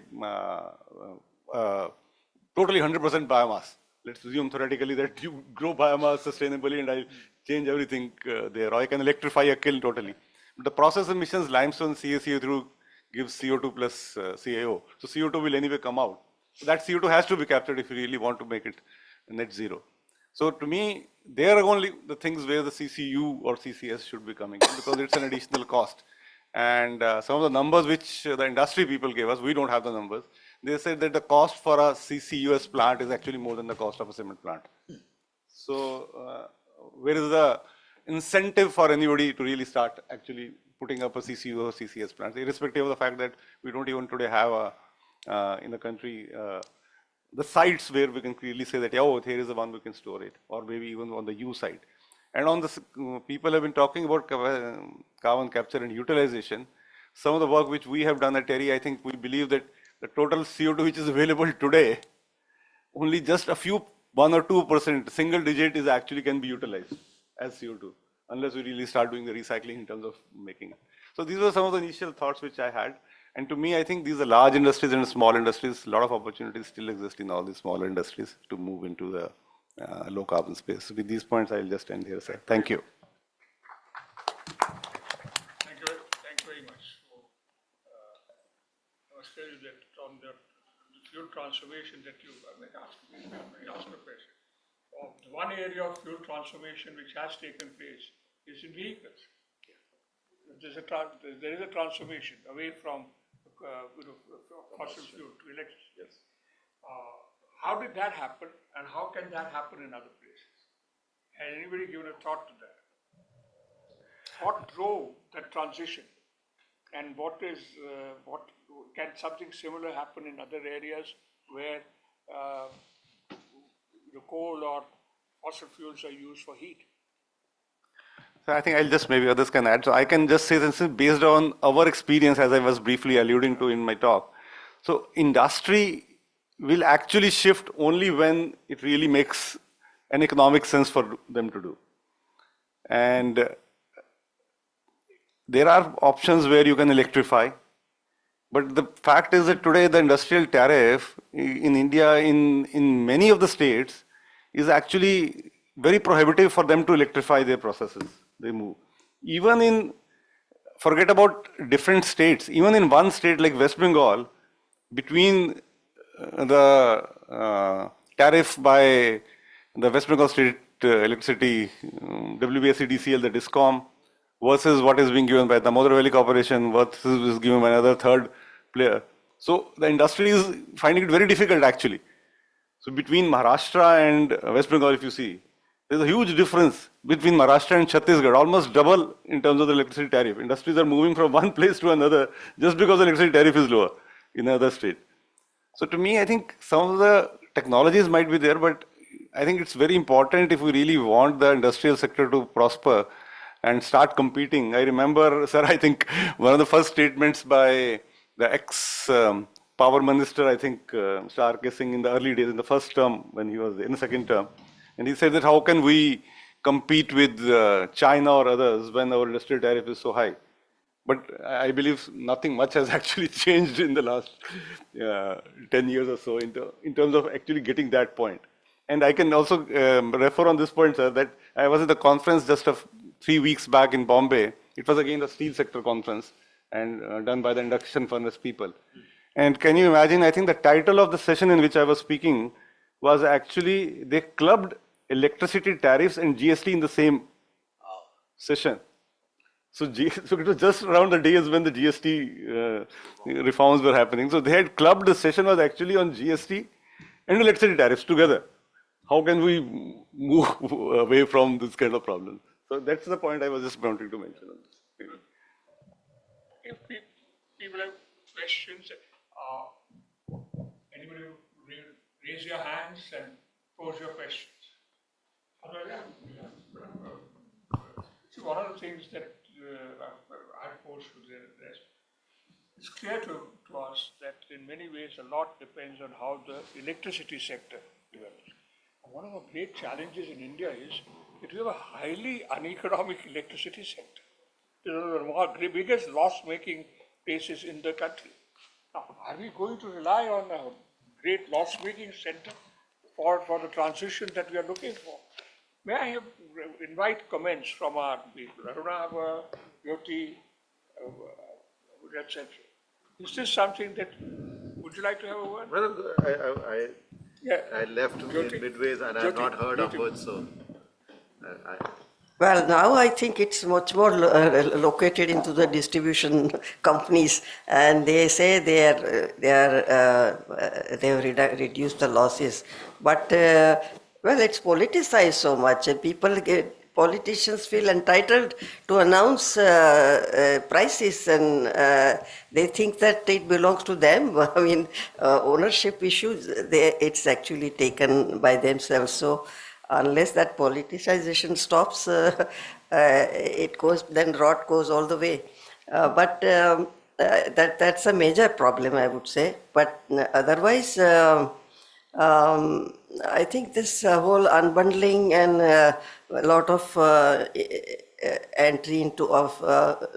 F: totally 100% biomass. Let's assume theoretically that you grow biomass sustainably and I change everything there. Or I can electrify a kiln totally. But the process emissions, limestone, CaCO2 gives CO2 plus CaO. So CO2 will anyway come out. So that CO2 has to be captured if you really want to make it net zero. So to me, they are only the things where the CCU or CCS should be coming in, because it's an additional cost. And some of the numbers which the industry people gave us, we don't have the numbers. They said that the cost for a CCUS plant is actually more than the cost of a cement plant. So where is the incentive for anybody to really start actually putting up a CCU or CCS plant, irrespective of the fact that we don't even today have in the country the sites where we can clearly say that, oh, here is the one we can store it, or maybe even on the U site. And on this, people have been talking about carbon capture and utilization. Some of the work which we have done at Terry, I think we believe that the total CO2 which is available today, only just a few, 1 or 2%, single digit is actually can be utilized as CO2, unless we really start doing the recycling in terms of making it. So these were some of the initial thoughts which I had. And to me, I think these are large industries and small industries. A lot of opportunities still exist in all these smaller industries to move into the low carbon space. With these points, I'll just end here, sir. Thank you.
C: Thank you very much. So, I must tell you that on the fuel transformation that you ask a question. One area of fuel transformation which has taken place is in vehicles. There is a transformation away from fossil fuel to electricity. Yes. How did that happen, and how can that happen in other places? Has anybody given a thought to that? What drove that transition, and what can something similar happen in other areas where the coal or fossil fuels are used for heat?
F: So I think I'll just, maybe others can add. So I can just say, this is based on our experience, as I was briefly alluding to in my talk. So industry will actually shift only when it really makes an economic sense for them to do. And there are options where you can electrify. But the fact is that today the industrial tariff in India, in many of the states, is actually very prohibitive for them to electrify their processes. They move. Even in, forget about different states, even in one state like West Bengal, between the tariff by the West Bengal State Electricity, WBSEDCL, the DISCOM, versus what is being given by the Damodar Valley Corporation versus is given by another third player. So the industry is finding it very difficult actually. So between Maharashtra and West Bengal, if you see, there's a huge difference between Maharashtra and Chhattisgarh, almost double in terms of the electricity tariff. Industries are moving from one place to another just because the electricity tariff is lower in another state. So to me, I think some of the technologies might be there, but I think it's very important if we really want the industrial sector to prosper and start competing. I remember, sir, I think one of the first statements by the ex-power minister, I think, Mr. R.K. Singh in the early days, in the first term, when he was in the second term, and he said that how can we compete with China or others when our industrial tariff is so high? But I believe nothing much has actually changed in the last 10 years or so in terms of actually getting that point. And I can also refer on this point, sir, that I was at the conference just 3 weeks back in Bombay. It was again the steel sector conference and done by the induction furnace people. And can you imagine, I think the title of the session in which I was speaking was actually, they clubbed electricity tariffs and GST in the same session. So it was just around the days when the GST reforms were happening. So they had clubbed, the session was actually on GST and electricity tariffs together. How can we move away from this kind of problem? So that's the point I was just wanting to mention on this.
C: If people have questions, anybody raise your hands and pose your questions. See, one of the things that I pose to the rest, it's clear to us that in many ways a lot depends on how the electricity sector develops. And one of the great challenges in India is that we have a highly uneconomic electricity sector. It is one of the biggest loss-making places in the country. Now, are we going to rely on a great loss-making center for the transition that we are looking for? May I invite comments from our people? Aruna, Jyoti, etc. Is this something that, would you like to have a word?
B: Well, I left
C: Jyoti.
B: midways and I have not heard upwards, so.
D: Well, now I think it's much more located into the distribution companies, and they say they've reduced the losses. But well, it's politicized so much, and politicians feel entitled to announce prices, and they think that it belongs to them. I mean, ownership issues, it's actually taken by themselves. So unless that politicization stops, it goes, then rot goes all the way. But that's a major problem, I would say. But otherwise, I think this whole unbundling and a lot of entry into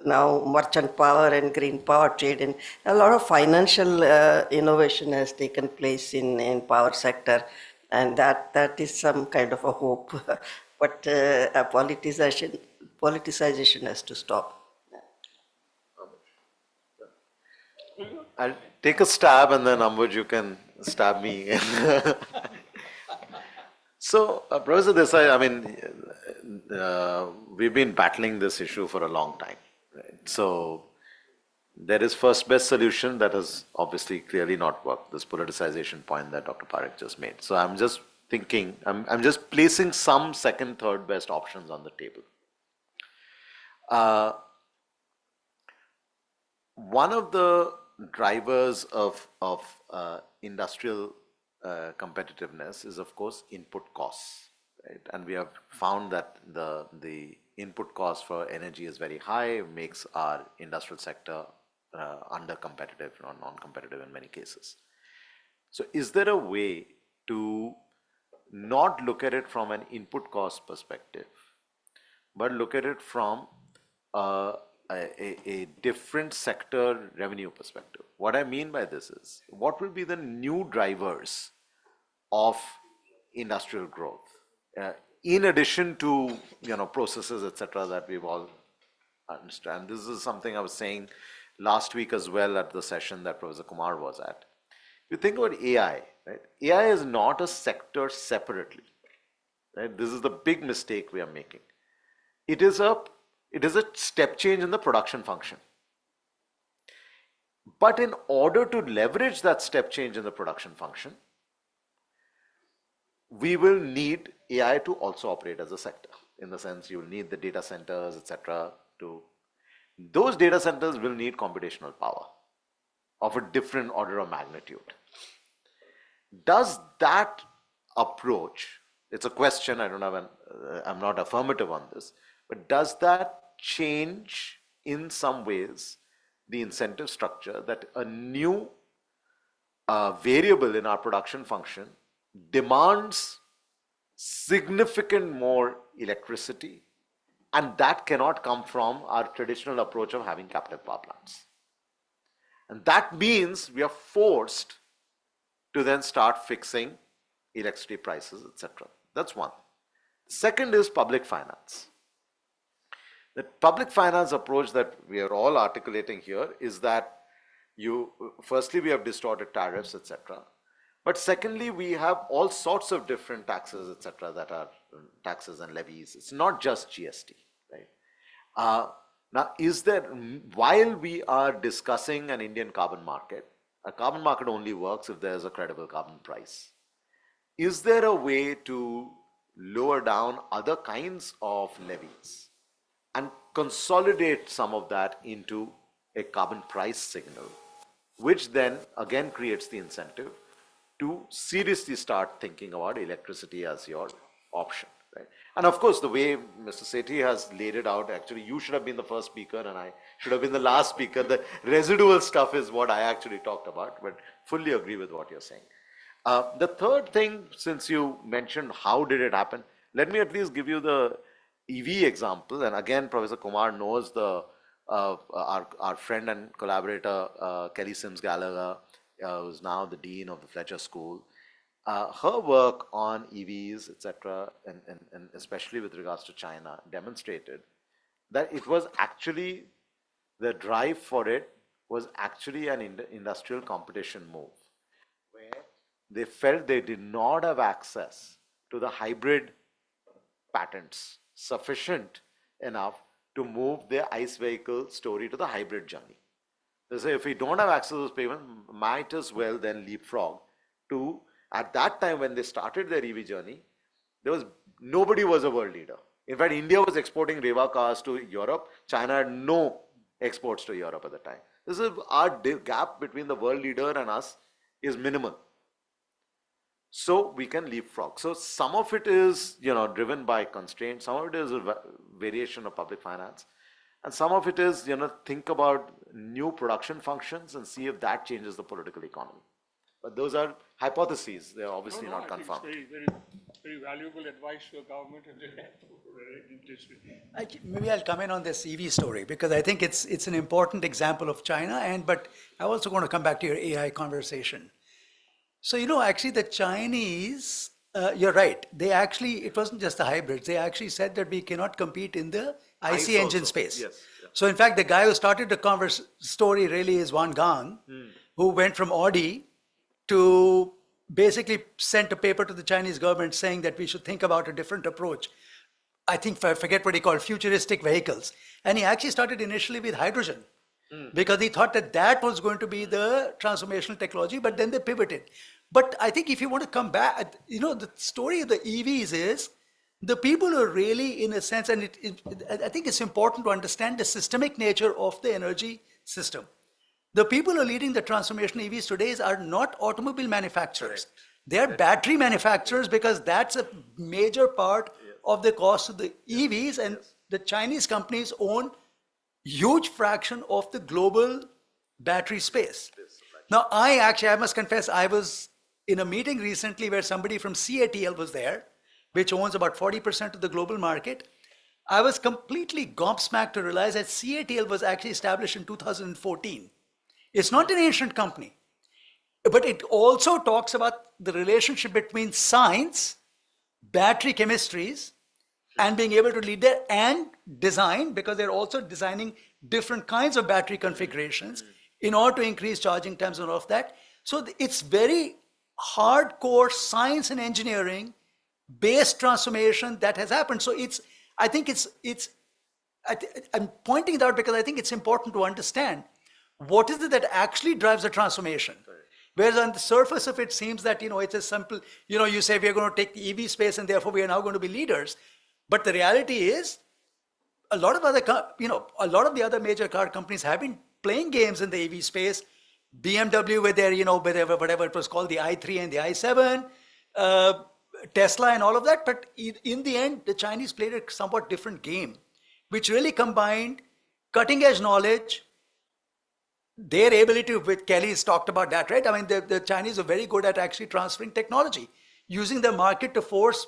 D: now merchant power and green power trade, and a lot of financial innovation has taken place in power sector. And that is some kind of a hope, but a politicization has to stop.
B: I'll take a stab and then Ambuj, you can stab me. So, Professor Desai, I mean, we've been battling this issue for a long time. Right? So, there is first best solution that has obviously clearly not worked, this politicization point that Dr. Parekh just made. So I'm just thinking, I'm just placing some second, third best options on the table. One of the drivers of industrial competitiveness is, of course, input costs. Right? And we have found that the input cost for energy is very high, makes our industrial sector under-competitive or non-competitive in many cases. So is there a way to not look at it from an input cost perspective, but look at it from a different sector revenue perspective? What I mean by this is, what will be the new drivers of industrial growth, in addition to processes, etc., that we've all understand. This is something I was saying last week as well at the session that Professor Kumar was at. If you think about AI, right? AI is not a sector separately. Right? This is the big mistake we are making. It is It is a step change in the production function. But in order to leverage that step change in the production function, we will need AI to also operate as a sector. In the sense, you will need the data centers, etc. Those data centers will need computational power of a different order of magnitude. Does that approach, it's a question, I don't have I'm not affirmative on this, but does that change in some ways the incentive structure that a new variable in our production function demands significant more electricity, and that cannot come from our traditional approach of having captive power plants. And that means we are forced to then start fixing electricity prices, etc. That's one. Second is public finance. The public finance approach that we are all articulating here is that firstly, we have distorted tariffs, etc. But secondly, we have all sorts of different taxes, etc., that are taxes and levies. It's not just GST, right? Now, while we are discussing an Indian carbon market, a carbon market only works if there's a credible carbon price. Is there a way to lower down other kinds of levies and consolidate some of that into a carbon price signal, which then again creates the incentive to seriously start thinking about electricity as your option, right? And of course, the way Mr. Sethi has laid it out, actually, you should have been the first speaker and I should have been the last speaker. The residual stuff is what I actually talked about, but fully agree with what you're saying. The third thing, since you mentioned how did it happen, let me at least give you the EV example. And again, Professor Kumar knows our friend and collaborator, Kelly Sims Gallagher, who's now the dean of the Fletcher School. Her work on EVs, etc., and especially with regards to China, demonstrated that it was actually, the drive for it was actually an industrial competition move, where they felt they did not have access to the hybrid patents sufficient enough to move their ICE vehicle story to the hybrid journey. They say if we don't have access to those payments, might as well then leapfrog to, at that time when they started their EV journey, nobody was a world leader. In fact, India was exporting Reva cars to Europe. China had no exports to Europe at the time. This is our gap between the world leader and us is minimal. So we can leapfrog. So some of it is, driven by constraints. Some of it is a variation of public finance. And some of it is, think about new production functions and see if that changes the political economy. But those are hypotheses. They're obviously not confirmed.
C: I think it's very valuable advice to a government.
E: Maybe I'll come in on this EV story because I think it's an important example of China. But I also want to come back to your AI conversation. So, actually the Chinese, you're right. It wasn't just the hybrids. They actually said that we cannot compete in the IC engine space.
B: Yes. Yeah.
E: So in fact, the guy who started the story really is Wang Gang, who went from Audi to basically sent a paper to the Chinese government saying that we should think about a different approach. I think, I forget what he called, futuristic vehicles. And he actually started initially with hydrogen because he thought that was going to be the transformational technology, but then they pivoted. But I think if you want to come back, the story of the EVs is the people who are really, in a sense, and I think it's important to understand the systemic nature of the energy system. The people who are leading the transformation EVs today are not automobile manufacturers. They are battery manufacturers because that's a major part of the cost of the EVs, and the Chinese companies own huge fraction of the global battery space. Now, I must confess, I was in a meeting recently where somebody from CATL was there, which owns about 40% of the global market. I was completely gobsmacked to realize that CATL was actually established in 2014. It's not an ancient company, but it also talks about the relationship between science, battery chemistries, and being able to lead there and design, because they're also designing different kinds of battery configurations in order to increase charging times and all of that. So it's very hardcore science and engineering based transformation that has happened. So I think it's I'm pointing it out because I think it's important to understand what is it that actually drives the transformation. Whereas on the surface of it seems that, it's a simple, you say we are going to take the EV space and therefore we are now going to be leaders. But the reality is a lot of a lot of the other major car companies have been playing games in the EV space. BMW with their, whatever it was called, the i3 and the i7, Tesla and all of that. But in the end, the Chinese played a somewhat different game, which really combined cutting edge knowledge, their ability, with Kelly's talked about that, right? I mean, the Chinese are very good at actually transferring technology, using the market to force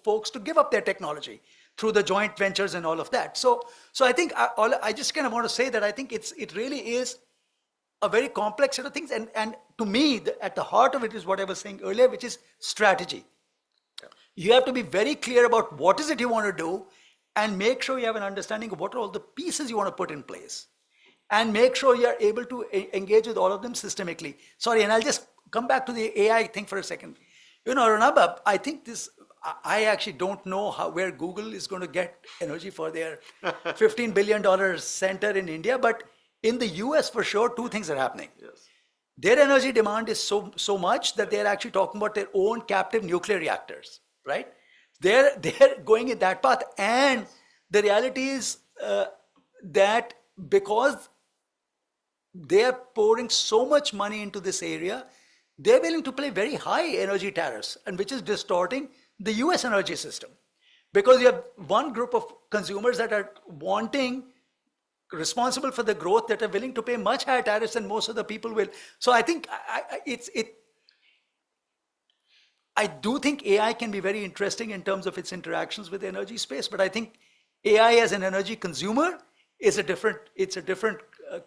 E: folks to give up their technology through the joint ventures and all of that. So I think I just kind of want to say that I think it really is a very complex set of things. And to me, at the heart of it is what I was saying earlier, which is strategy. You have to be very clear about what is it you want to do and make sure you have an understanding of what are all the pieces you want to put in place. And make sure you're able to engage with all of them systemically. Sorry, and I'll just come back to the AI thing for a second. Ranabab, I think I actually don't know where Google is going to get energy for their $15 billion center in India, but in the US for sure, two things are happening.
B: Yes.
E: Their energy demand is so much that they're actually talking about their own captive nuclear reactors, right? They're going in that path. And the reality is that because they are pouring so much money into this area, they're willing to pay very high energy tariffs, and which is distorting the US energy system. Because you have one group of consumers that are responsible for the growth, that are willing to pay much higher tariffs than most of the people will. So I think I do think AI can be very interesting in terms of its interactions with the energy space, but I think AI as an energy consumer is a different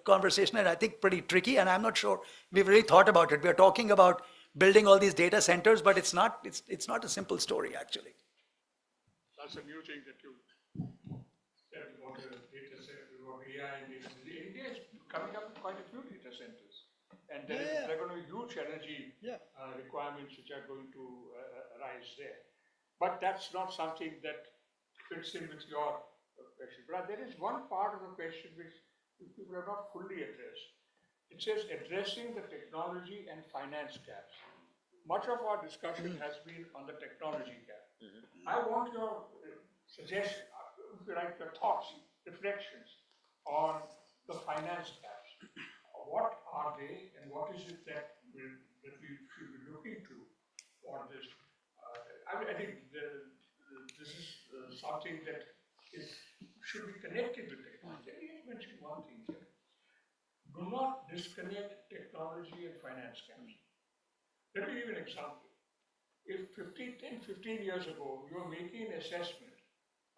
E: conversation, and I think pretty tricky, and I'm not sure we've really thought about it. We're talking about building all these data centers, but it's not a simple story, actually.
C: That's a new thing that you said about the data center, about AI data center. India is coming up with quite a few data centers, and there are going to be huge energy requirements which are going to arise there. But that's not something that fits in with your question. But there is one part of the question which people have not fully addressed. It says addressing the technology and finance gaps. Much of our discussion has been on the technology gap. I want your suggestion, if you like, your thoughts, reflections on the finance gaps. What are they, and what is it that we should be looking to for this? I think this is something that should be connected with technology. Let me mention one thing here. Do not disconnect technology and finance gaps. Let me give you an example. If 15 years ago, you were making an assessment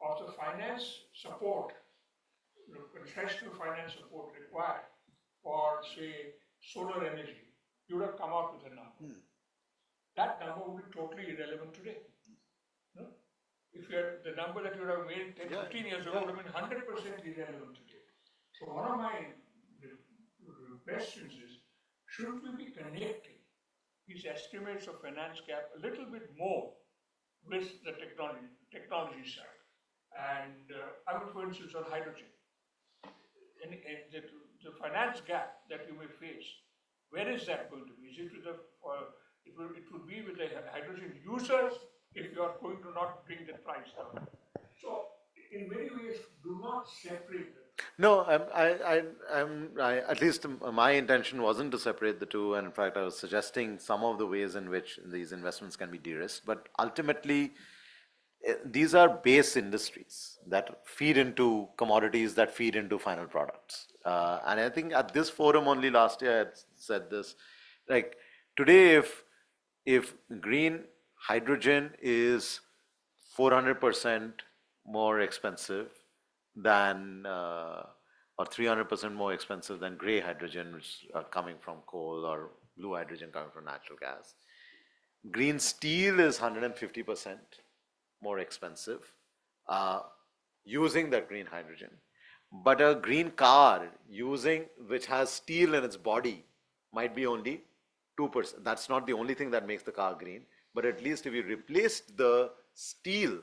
C: of the finance support, the professional finance support required for, say, solar energy, you would have come out with a number. That number would be totally irrelevant today. No? If the number that you would have made 15 years ago would have been 100% irrelevant today. So one of my questions is, should we be connecting these estimates of finance gap a little bit more with the technology side? And I would, for instance, on hydrogen. And the finance gap that you may face, where is that going to be? Is it with it would be with the hydrogen users if you are going to not bring the price down. So in many ways, do not separate them.
B: No, at least my intention wasn't to separate the two, and in fact, I was suggesting some of the ways in which these investments can be de-risked. But ultimately, these are base industries that feed into commodities that feed into final products. And I think at this forum only last year I had said this, like today, if green hydrogen is 400% more expensive than, or 300% more expensive than gray hydrogen, which are coming from coal, or blue hydrogen coming from natural gas. Green steel is 150% more expensive using that green hydrogen. But a green car which has steel in its body might be only 2%. That's not the only thing that makes the car green, but at least if you replaced the steel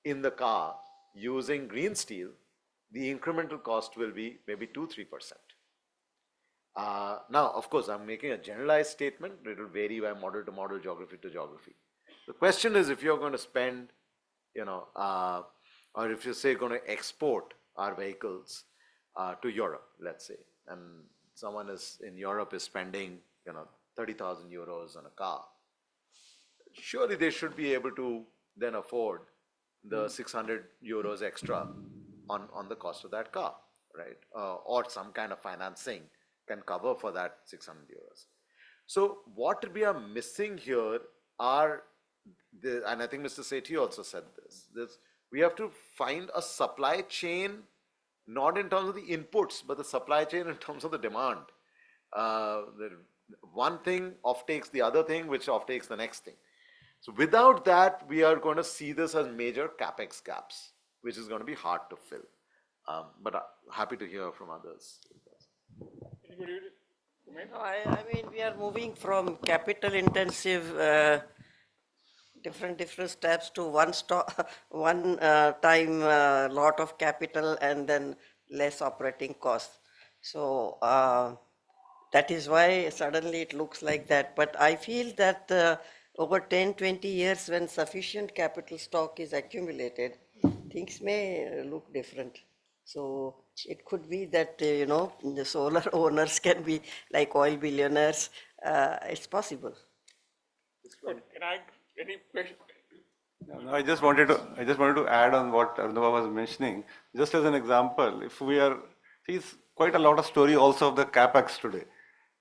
B: in the car using green steel, the incremental cost will be maybe 2-3%. Now, of course, I'm making a generalized statement. It will vary by model to model, geography to geography. The question is, if you're going to spend, or if you're say going to export our vehicles to Europe, let's say, and someone is in Europe is spending, 30,000 euros on a car, surely they should be able to then afford the 600 euros extra on the cost of that car, right? Or some kind of financing can cover for that 600 euros. So what we are missing here are, and I think Mr. Sethi also said this, we have to find a supply chain, not in terms of the inputs, but the supply chain in terms of the demand. The one thing offtakes the other thing, which offtakes the next thing. So without that, we are going to see this as major capex gaps, which is going to be hard to fill. But happy to hear from others.
C: Anybody comment?
D: I mean, we are moving from capital intensive different steps to one time lot of capital and then less operating costs. So that is why suddenly it looks like that. But I feel that over 10-20 years, when sufficient capital stock is accumulated, things may look different. So it could be that, the solar owners can be like oil billionaires. It's possible.
C: Can I, any question?
F: No, I just wanted to add on what Arnaba was mentioning. Just as an example, if we are, it's quite a lot of story also of the capex today.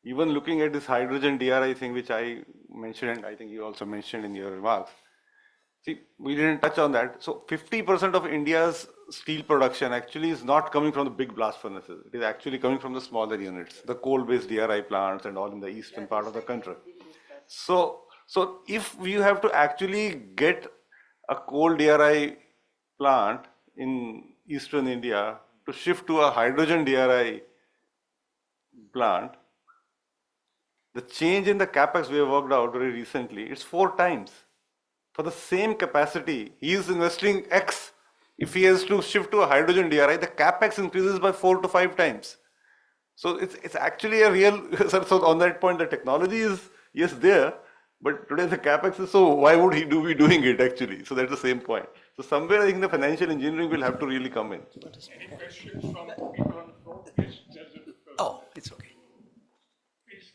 F: Even looking at this hydrogen DRI thing, which I mentioned, and I think you also mentioned in your remarks. See, we didn't touch on that. So 50% of India's steel production actually is not coming from the big blast furnaces. It is actually coming from the smaller units, the coal-based DRI plants and all in the eastern part of the country. So if we have to actually get a coal DRI plant in eastern India to shift to a hydrogen DRI plant, the change in the capex we have worked out very recently, it's 4 times. For the same capacity, he is investing X. If he has to shift to a hydrogen DRI, the capex increases by 4 to 5 times. So it's actually a real, so on that point, the technology is, yes, there, but today the capex is, so why would he be doing it actually? So that's the same point. So somewhere I think the financial engineering will have to really come in.
C: Any questions from people on the floor? Please, there's a,
E: Oh, it's okay.
C: please.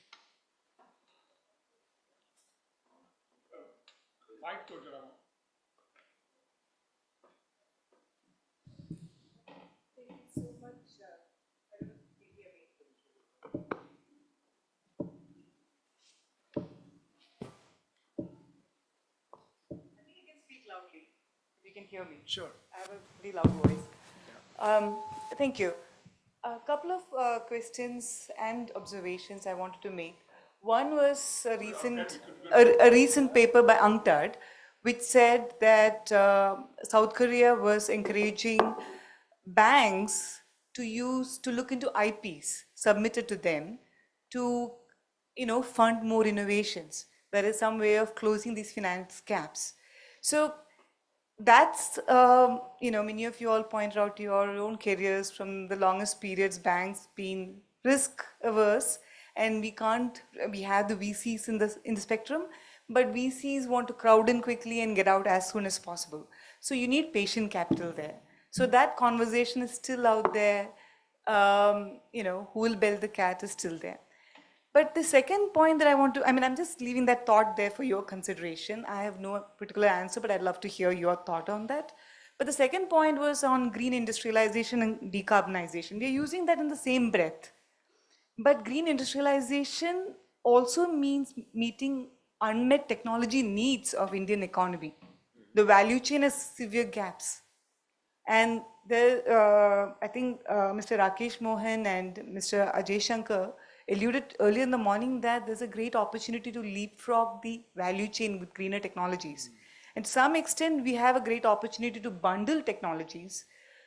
C: Mic to Jarama.
G: You can hear me.
E: Sure.
G: I have a pretty loud voice. Thank you. A couple of questions and observations I wanted to make. One was a recent paper by UNCTAD, which said that South Korea was encouraging banks to look into IPs submitted to them to, fund more innovations. There is some way of closing these finance gaps. So that's, many of you all point out your own careers from the longest periods, banks being risk averse, and we have the VCs in the spectrum, but VCs want to crowd in quickly and get out as soon as possible. So you need patient capital there. So that conversation is still out there. Who will bell the cat is still there. But the second point that I'm just leaving that thought there for your consideration. I have no particular answer, but I'd love to hear your thought on that. But the second point was on green industrialization and decarbonization. We are using that in the same breath. But green industrialization also means meeting unmet technology needs of Indian economy. The value chain has severe gaps. And there, I think Mr. Rakesh Mohan and Mr. Ajay Shankar alluded earlier in the morning that there's a great opportunity to leapfrog the value chain with greener technologies. And to some extent, we have a great opportunity to bundle technologies.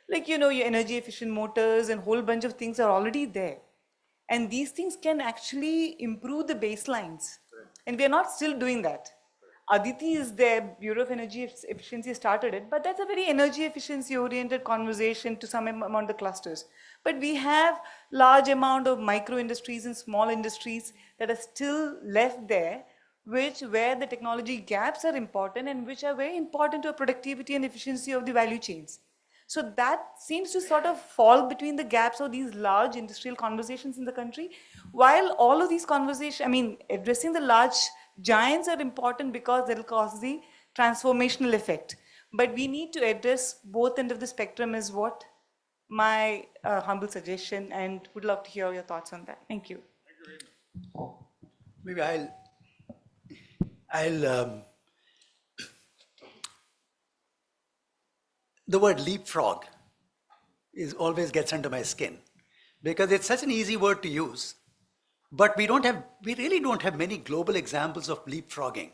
G: Like, your energy efficient motors and a whole bunch of things are already there. And these things can actually improve the baselines. And we are not still doing that. Aditi is there, Bureau of Energy Efficiency started it, but that's a very energy efficiency oriented conversation to some among the clusters. But we have large amount of micro industries and small industries that are still left there, where the technology gaps are important and which are very important to productivity and efficiency of the value chains. So that seems to sort of fall between the gaps of these large industrial conversations in the country. While all of these conversations, I mean, addressing the large giants are important because they'll cause the transformational effect. But we need to address both end of the spectrum is what my humble suggestion, and would love to hear your thoughts on that. Thank you.
E: Maybe I'll the word leapfrog always gets under my skin because it's such an easy word to use, but we really don't have many global examples of leapfrogging.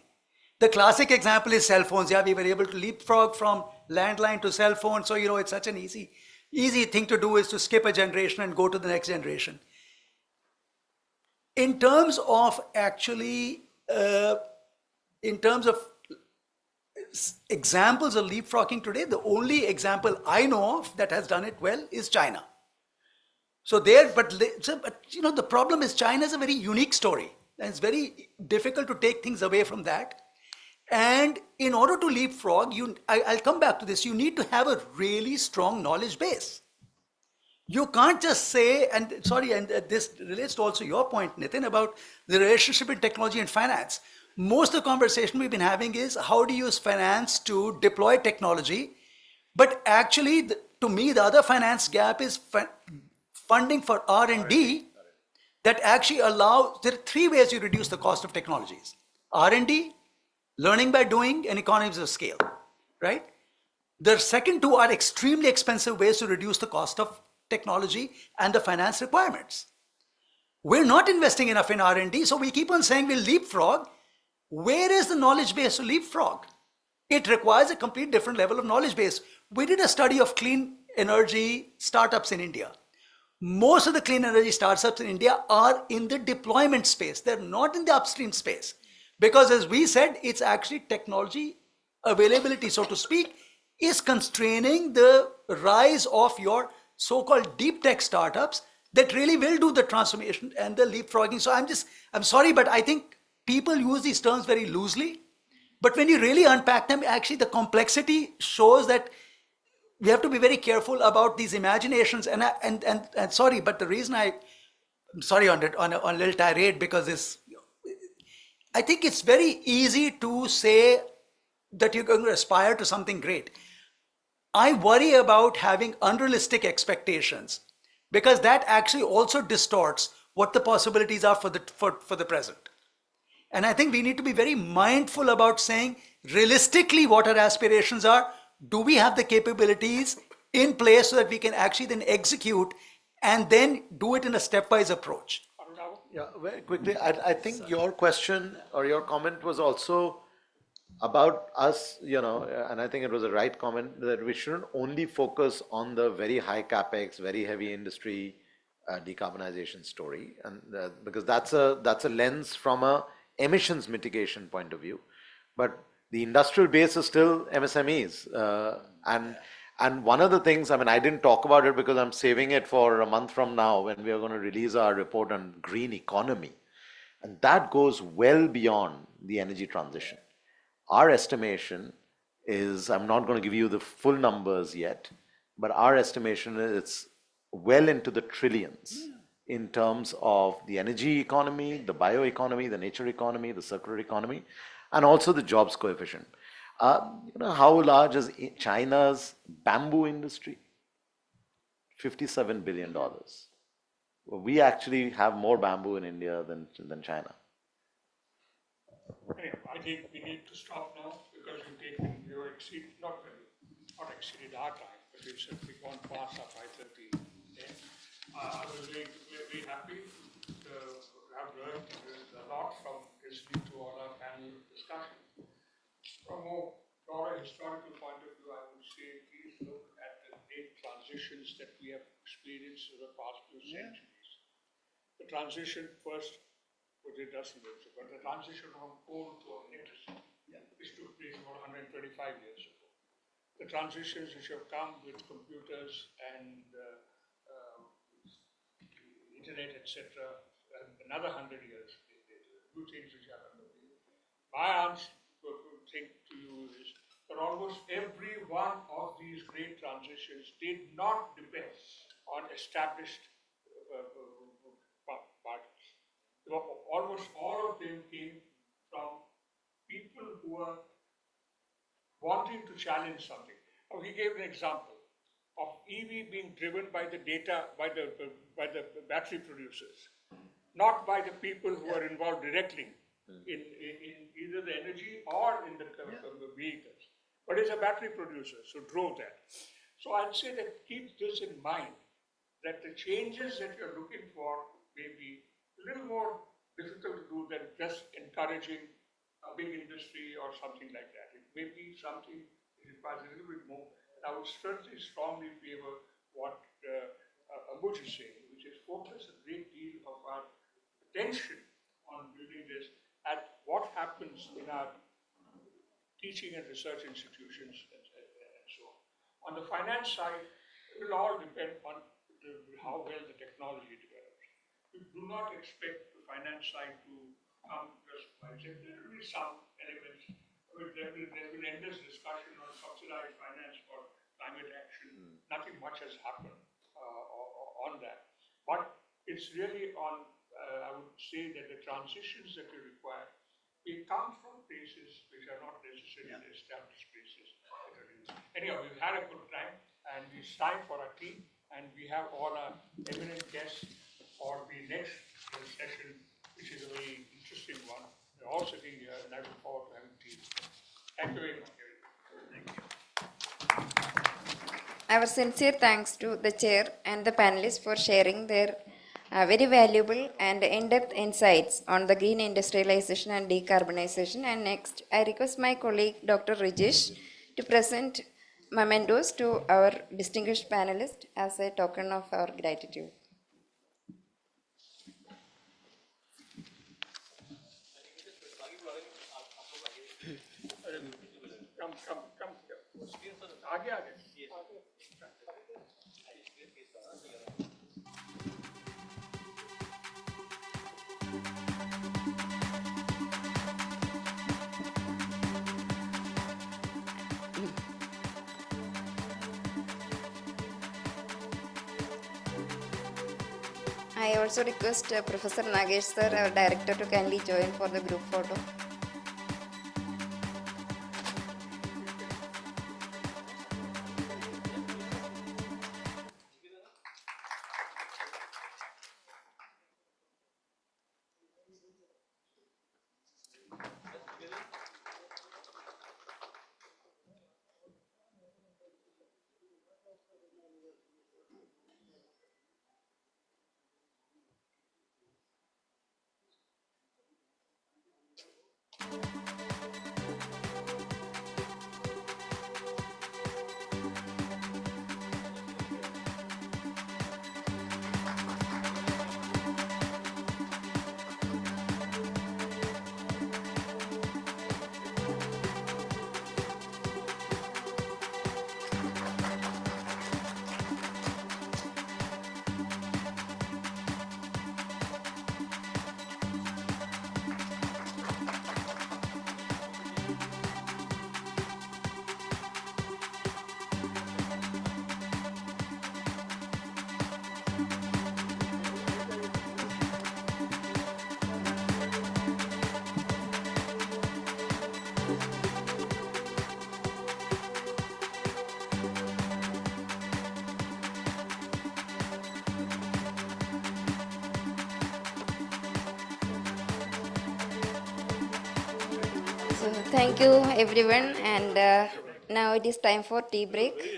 E: The classic example is cell phones. Yeah, we were able to leapfrog from landline to cell phone. So, it's such an easy thing to do is to skip a generation and go to the next generation. In terms of examples of leapfrogging today, the only example I know of that has done it well is China. So the problem is China is a very unique story, and it's very difficult to take things away from that. And in order to leapfrog, I'll come back to this, you need to have a really strong knowledge base. You can't just say, and this relates to also your point, Nitin, about the relationship in technology and finance. Most of the conversation we've been having is how do you use finance to deploy technology? But actually, to me, the other finance gap is funding for R&D that actually allows, there are three ways you reduce the cost of technologies. R&D, learning by doing, and economies of scale, right? The second two are extremely expensive ways to reduce the cost of technology and the finance requirements. We're not investing enough in R&D, so we keep on saying we'll leapfrog. Where is the knowledge base to leapfrog? It requires a complete different level of knowledge base. We did a study of clean energy startups in India. Most of the clean energy startups in India are in the deployment space. They're not in the upstream space. Because as we said, it's actually technology availability, so to speak, is constraining the rise of your so-called deep tech startups that really will do the transformation and the leapfrogging. So I'm sorry, but I think people use these terms very loosely. But when you really unpack them, actually the complexity shows that we have to be very careful about these imaginations. And sorry, but the reason I'm sorry on a little tirade because I think it's very easy to say that you're going to aspire to something great. I worry about having unrealistic expectations because that actually also distorts what the possibilities are for the present. And I think we need to be very mindful about saying realistically what our aspirations are. Do we have the capabilities in place so that we can actually then execute and then do it in a stepwise approach?
B: Yeah, very quickly, I think your question or your comment was also about us, and I think it was a right comment that we shouldn't only focus on the very high capex, very heavy industry decarbonization story, and because that's a lens from a emissions mitigation point of view, but the industrial base is still MSMEs, and one of the things, I mean, I didn't talk about it because I'm saving it for a month from now when we are going to release our report on green economy. And that goes well beyond the energy transition. Our estimation is, I'm not going to give you the full numbers yet, but our estimation is it's well into the trillions in terms of the energy economy, the bioeconomy, the nature economy, the circular economy, and also the jobs coefficient. How large is China's bamboo industry? $57 billion. We actually have more bamboo in India than China.
C: Anyway, I think we need to stop now because you exceeded, not exceeded our time, but we've simply gone past our 5:30. I was very happy to have learned a lot from listening to all our panel discussion. From a broader historical point of view, I would say please look at the great transitions that we have experienced over the past few centuries. The transition first was industrialism, but the transition from coal to electricity, which took place about 125 years ago. The transitions which have come with computers and internet, etc., another 100 years later, new things which are underway. My answer thing to you is that almost every one of these great transitions did not depend on established parties. Almost all of them came from people who were wanting to challenge something. Now, he gave an example of EV being driven by the data, by the battery producers, not by the people who are involved directly in either the energy or in the vehicles, but it's a battery producer who drove that. So I'd say that keep this in mind, that the changes that you're looking for may be a little more difficult to do than just encouraging a big industry or something like that. It may be something that requires a little bit more. And I would certainly strongly favor what Ambuj is saying, which is focus a great deal of our attention on building this at what happens in our teaching and research institutions and so on. On the finance side, it will all depend on how well the technology develops. We do not expect the finance side to come just by itself. There will be some elements. There will be endless discussion on subsidized finance for climate action. Nothing much has happened on that. But it's really on, I would say that the transitions that we require, they come from places which are not necessarily the established places. Anyhow, we've had a good time, and it's time for our tea, and we have all our eminent guests for the next session, which is a very interesting one. They're all sitting here, and I look forward to having tea. Thank you very much, everybody. Thank you.
A: Our sincere thanks to the chair and the panelists for sharing their very valuable and in-depth insights on the green industrialization and decarbonization. And next, I request my colleague, Dr. Rajesh, to present mementos to our distinguished panelists as a token of our gratitude.
C: Come here. आगे.
A: I also request Professor Nagesh sir, our director, to kindly join for the group photo. So thank you everyone, and now it is time for tea break.